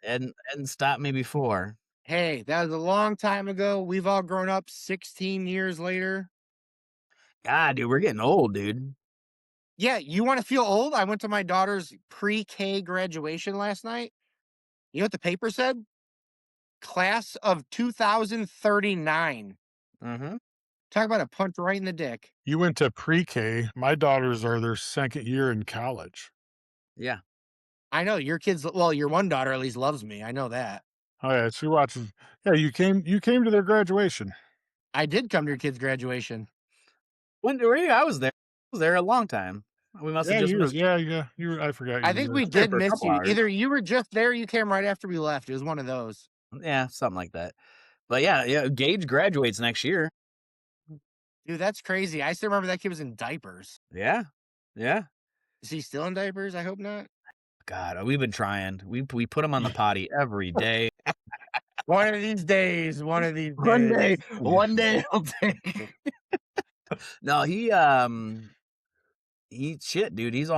And stopped me before. Hey, that was a long time ago. We've all grown up 16 years later. God, dude, we're getting old, dude. Yeah, you want to feel old? I went to my daughter's pre-K graduation last night. You know what the paper said? Class of 2039. Mm-hmm. Talk about a punch right in the dick. You went to pre-K. My daughters are their second year in college. Yeah. I know your kids. Well, your one daughter at least loves me. I know that. Oh yeah, she watches. Yeah, you came to their graduation. I did come to your kid's graduation. When were you? I was there. I was there a long time. We must have Yeah, just you were. missed. Yeah. You were, I forgot I you were think there. we There did for a miss couple you. hours. Either you were just there, or you came right after we left. It was one of those. Yeah, something like that. But yeah. Gage graduates next year. Dude, that's crazy. I still remember that kid was in diapers. Yeah. Yeah. Is he still in diapers? I hope not. God, we've been trying. We put him on the potty every day. One of these days. One of these One day, days. one day I'll take. No, he shit, dude. He's a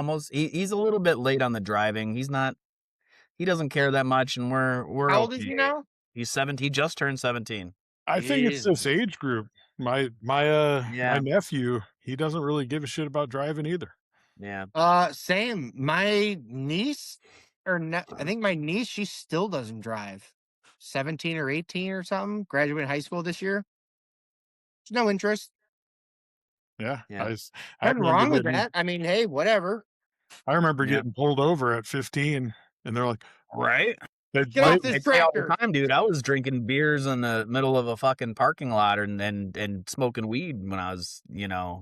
little bit late on the driving. He doesn't care that much, and we're How old is he okay. now? He's 17. He just turned 17. I think it's this Jesus. age group. My Yeah. nephew, he doesn't really give a shit about driving either. Yeah. Same. My niece, I think my niece, she still doesn't drive. 17 or 18 or something. Graduated high school this year. No interest. Yeah. Yeah. I Nothing remember wrong with getting that. I mean, hey, whatever. Yeah. getting pulled over at 15, and they're like, Right? Get off this I say all the tractor. time, dude. I was drinking beers in the middle of a fucking parking lot and smoking weed when I was,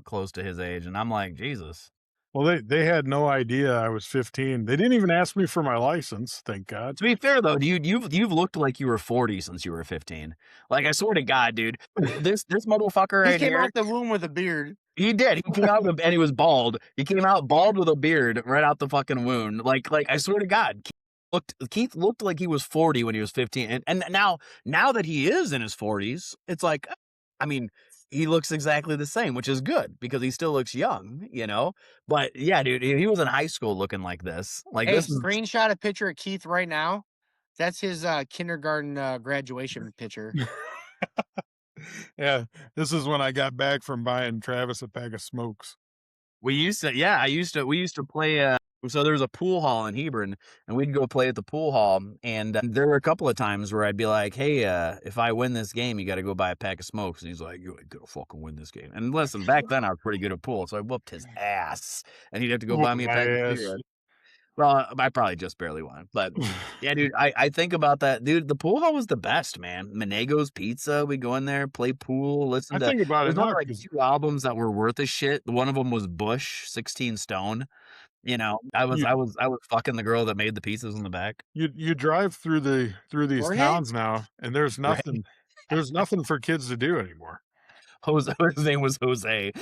close to his age. And I'm like, Jesus. well, they had no idea I was 15. They didn't even ask me for my license, thank God. To be fair though, dude, you've looked like you were 40 since you were 15. Like I swear to God, dude. This motherfucker He right came here. out the womb with a beard. He did. He came out and he was bald. He came out bald with a beard right out the fucking wound. Like I swear to God, Keith looked like he was 40 when he was 15. And now that he is in his 40s, it's like, I mean, he looks exactly the same, which is good because he still looks young, But yeah, dude, he was in high school looking like this. Like Hey, this is screenshot a picture of Keith right now. That's his kindergarten graduation picture. Yeah, this is when I got back from buying Travis a pack of smokes. we used to we used to play so there was a pool hall in Hebron and we'd go play at the pool hall and there were a couple of times where I'd be like, hey, if I win this game, you got to go buy a pack of smokes. And he's like, you ain't gonna fucking win this game. And listen, back then I was pretty good at pool, so I whooped his ass and he'd have to go buy me a My pack of ass. cigarettes. Well, I probably just barely won, but yeah, dude, I think about that, dude. The pool hall was the best, man. Menego's Pizza. We go in there, play pool, listen I to. think about it There's only now like because 2 albums that were worth a shit. One of them was Bush, 16 Stone. I was you fucking the girl that made the pizzas in the back. you drive through these Jorge? towns now, and there's Right? nothing for kids to do anymore. Jose, his name was Jose.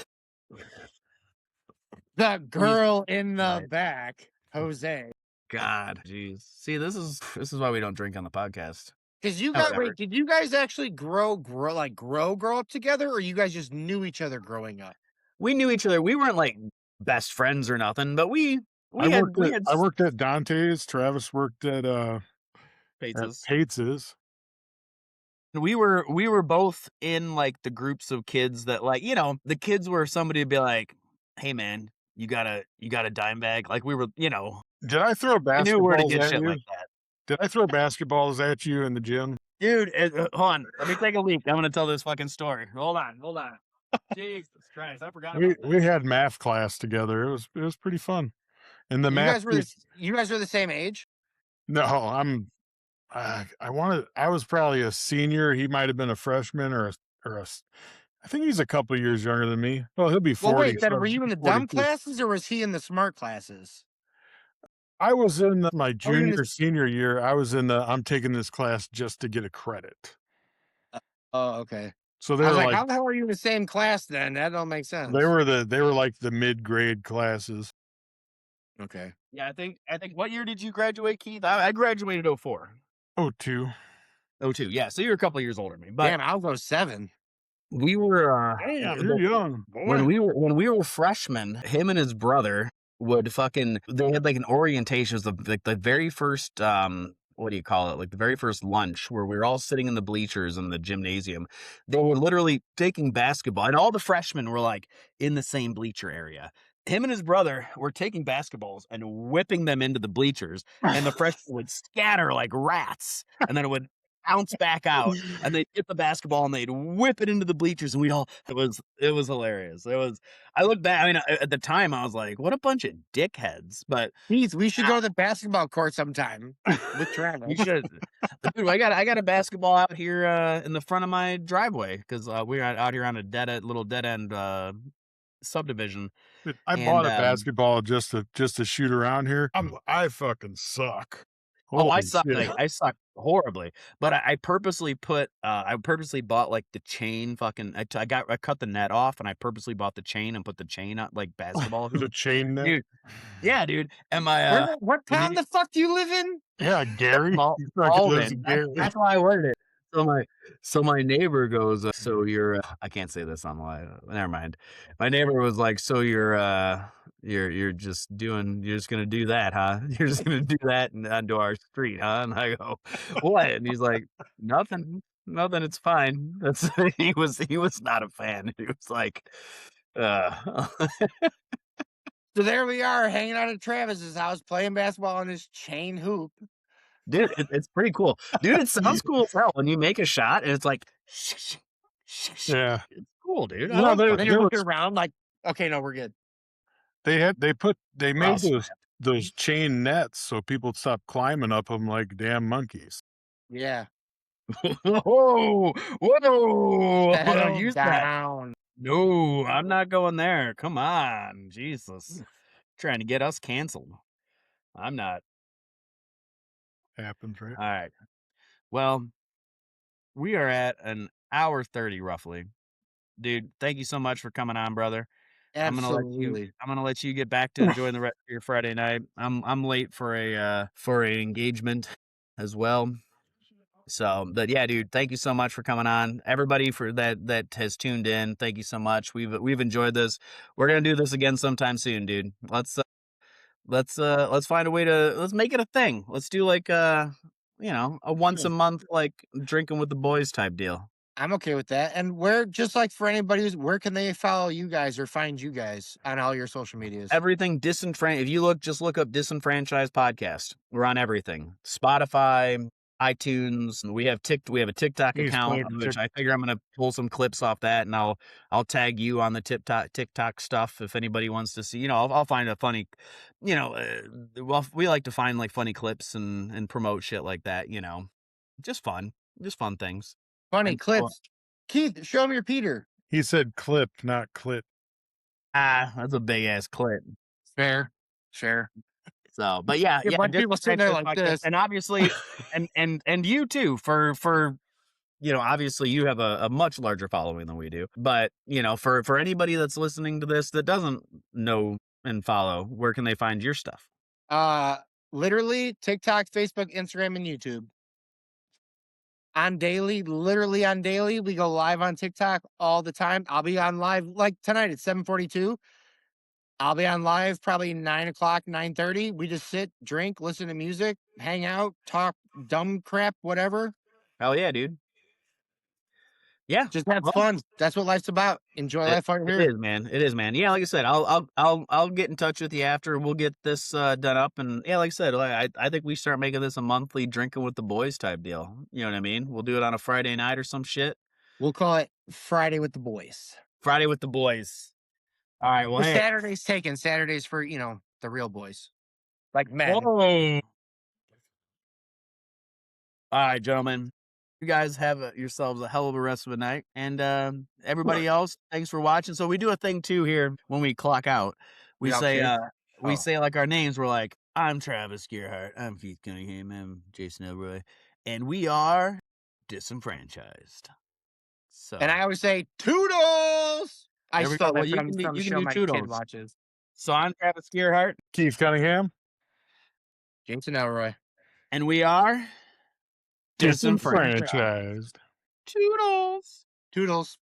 The girl in the Right. back. Jose. God, jeez. See, this is why we don't drink on the podcast. Because you Oh, got whatever. did you guys actually grow up together, or you guys just knew each other growing up? We knew each other. We weren't like best friends or nothing, but we I had worked at Dante's. Travis worked at pizzas. Pates's. We were both in like the groups of kids that like, you know, the kids were somebody would be like, "Hey man, you got a dime bag?" Like we were, you know, Did I throw we knew where to basketballs get at shit you? like that. Did I throw basketballs at you in the gym? Dude, hold on. Let me take a leak. I'm gonna tell this fucking story. Hold on. Jesus Christ, I forgot about We that. had math class together. It was pretty fun. And the You math guys were teacher, the same age? no, I was probably a senior. He might have been a freshman I think he's a couple of years younger than me. Well, he'll be Well, 40, wait, then so were you in the dumb 42. classes, or was he in the smart classes? I was in my Oh, he was senior year. I was in I'm taking this class just to get a credit. Oh, okay. So I was like, how the hell are you in the same class then? That don't make sense. they were like the mid-grade classes. Okay. Yeah, I think what year did you graduate, Keith? I graduated 04. Oh, two. 02. Yeah, so you're a couple of years older than me. But Damn, I'll go 7. we were Damn, you're young. when Boy. we were freshmen, him and his brother would fucking they had like an orientation. It was like the very first what do you call it? Like the very first lunch where we were all sitting in the bleachers in the gymnasium. They were literally taking basketball, and all the freshmen were like in the same bleacher area. Him and his brother were taking basketballs and whipping them into the bleachers, and the freshmen would scatter like rats, and then it would bounce back out, and they'd get the basketball and they'd whip it into the bleachers, and it was hilarious. I look back, I mean, at the time I was like, what a bunch of dickheads, but Keith, we should go to the basketball court sometime with Travis. we should. Dude, I got a basketball out here in the front of my driveway because we're out here on a little dead end subdivision. Dude, I And bought a basketball just to shoot around here. I fucking suck. Oh, I Holy suck. shit. Like, I suck horribly. But I purposely bought like the chain. Fucking, I cut the net off, and I purposely bought the chain and put the chain on like basketball The hoop. chain net. Dude, yeah, dude. And my what town the fuck do you live in? Yeah, Gary. Mal- He fucking lives Malden. in Gary. That's why I worded it. So my neighbor goes, so you're I can't say this on live. Never mind. My neighbor was like, so you're just gonna do that, huh? You're just gonna do that onto our street, huh? And I go, what? And he's like, nothing, it's fine. That's he was not a fan. He was like, So there we are, hanging out at Travis's house, playing basketball on his chain hoop. dude, it's pretty cool. Dude, it sounds cool as hell when you make a shot and it's like, Yeah. it's cool, dude. No, Then you're looking around like, okay, no, we're good. they made Awesome. those chain nets so people stop climbing up them like damn monkeys. Yeah. Whoa, Settle use that. down. No, I'm not going there. Come on, Jesus, trying to get us canceled. I'm not. Happens, right? All right. Well, we are at an hour 30 roughly. Dude, thank you so much for coming on, brother. Absolutely. I'm gonna let you get back to enjoying the rest of your Friday night. I'm late for a engagement as well. So, but yeah, dude, thank you so much for coming on. Everybody for that has tuned in, thank you so much. We've enjoyed this. We're gonna do this again sometime soon, dude. Let's find a way to let's make it a thing. Let's do like a once a month like drinking with the boys type deal. I'm okay with that. And just like for anybody where can they follow you guys or find you guys on all your social medias? Everything disenfranchised. If you just look up Disenfranchised Podcast. We're on everything. Spotify, iTunes. We have a TikTok account, which I figure I'm gonna pull some clips off that, and I'll tag you on the TikTok stuff if anybody wants to see. I'll find a funny, well, we like to find like funny clips and promote shit like that. Just fun things. Funny And clips. Keith, show me your Peter. He said clip, not clit. That's a big ass clip. Fair. Sure. So, but yeah, A bunch of people sitting there like this. and obviously, and you too for obviously you have a much larger following than we do, but for anybody that's listening to this that doesn't know and follow, where can they find your stuff? Uh, Literally TikTok, Facebook, Instagram, and YouTube. On daily, literally on daily, we go live on TikTok all the time. I'll be on live like tonight at 7:42. I'll be on live probably 9 o'clock, 9:30. We just sit, drink, listen to music, hang out, talk dumb crap, whatever. Hell yeah, dude. Yeah. Just have Well, fun. That's what life's about. Enjoy it, life out it here. is, man. It is, man. Yeah, like I said, I'll get in touch with you after, and we'll get this done up. And yeah, like I said, I think we start making this a monthly drinking with the boys type deal. You know what I mean? We'll do it on a Friday night or some shit. We'll call it Friday with the boys. Friday with the boys. All right. Well, The hey. Saturday's taken. Saturday's for, the real boys. Like men. Whoa. All right, gentlemen. You guys have yourselves a hell of a rest of the night. And everybody else, thanks for watching. So we do a thing too here when we clock out. We Without say kids? we Oh. say like our names. We're like, I'm Travis Gearhart. I'm Keith Cunningham. I'm Jason Elroy. And we are disenfranchised. So And I always say, Toodles! I there we stole go. Well, that you from can some do show my kid toodles. watches. So I'm Travis Gearhart. Keith Cunningham. Jason Elroy. And we are Disenfranchised. Toodles. Toodles.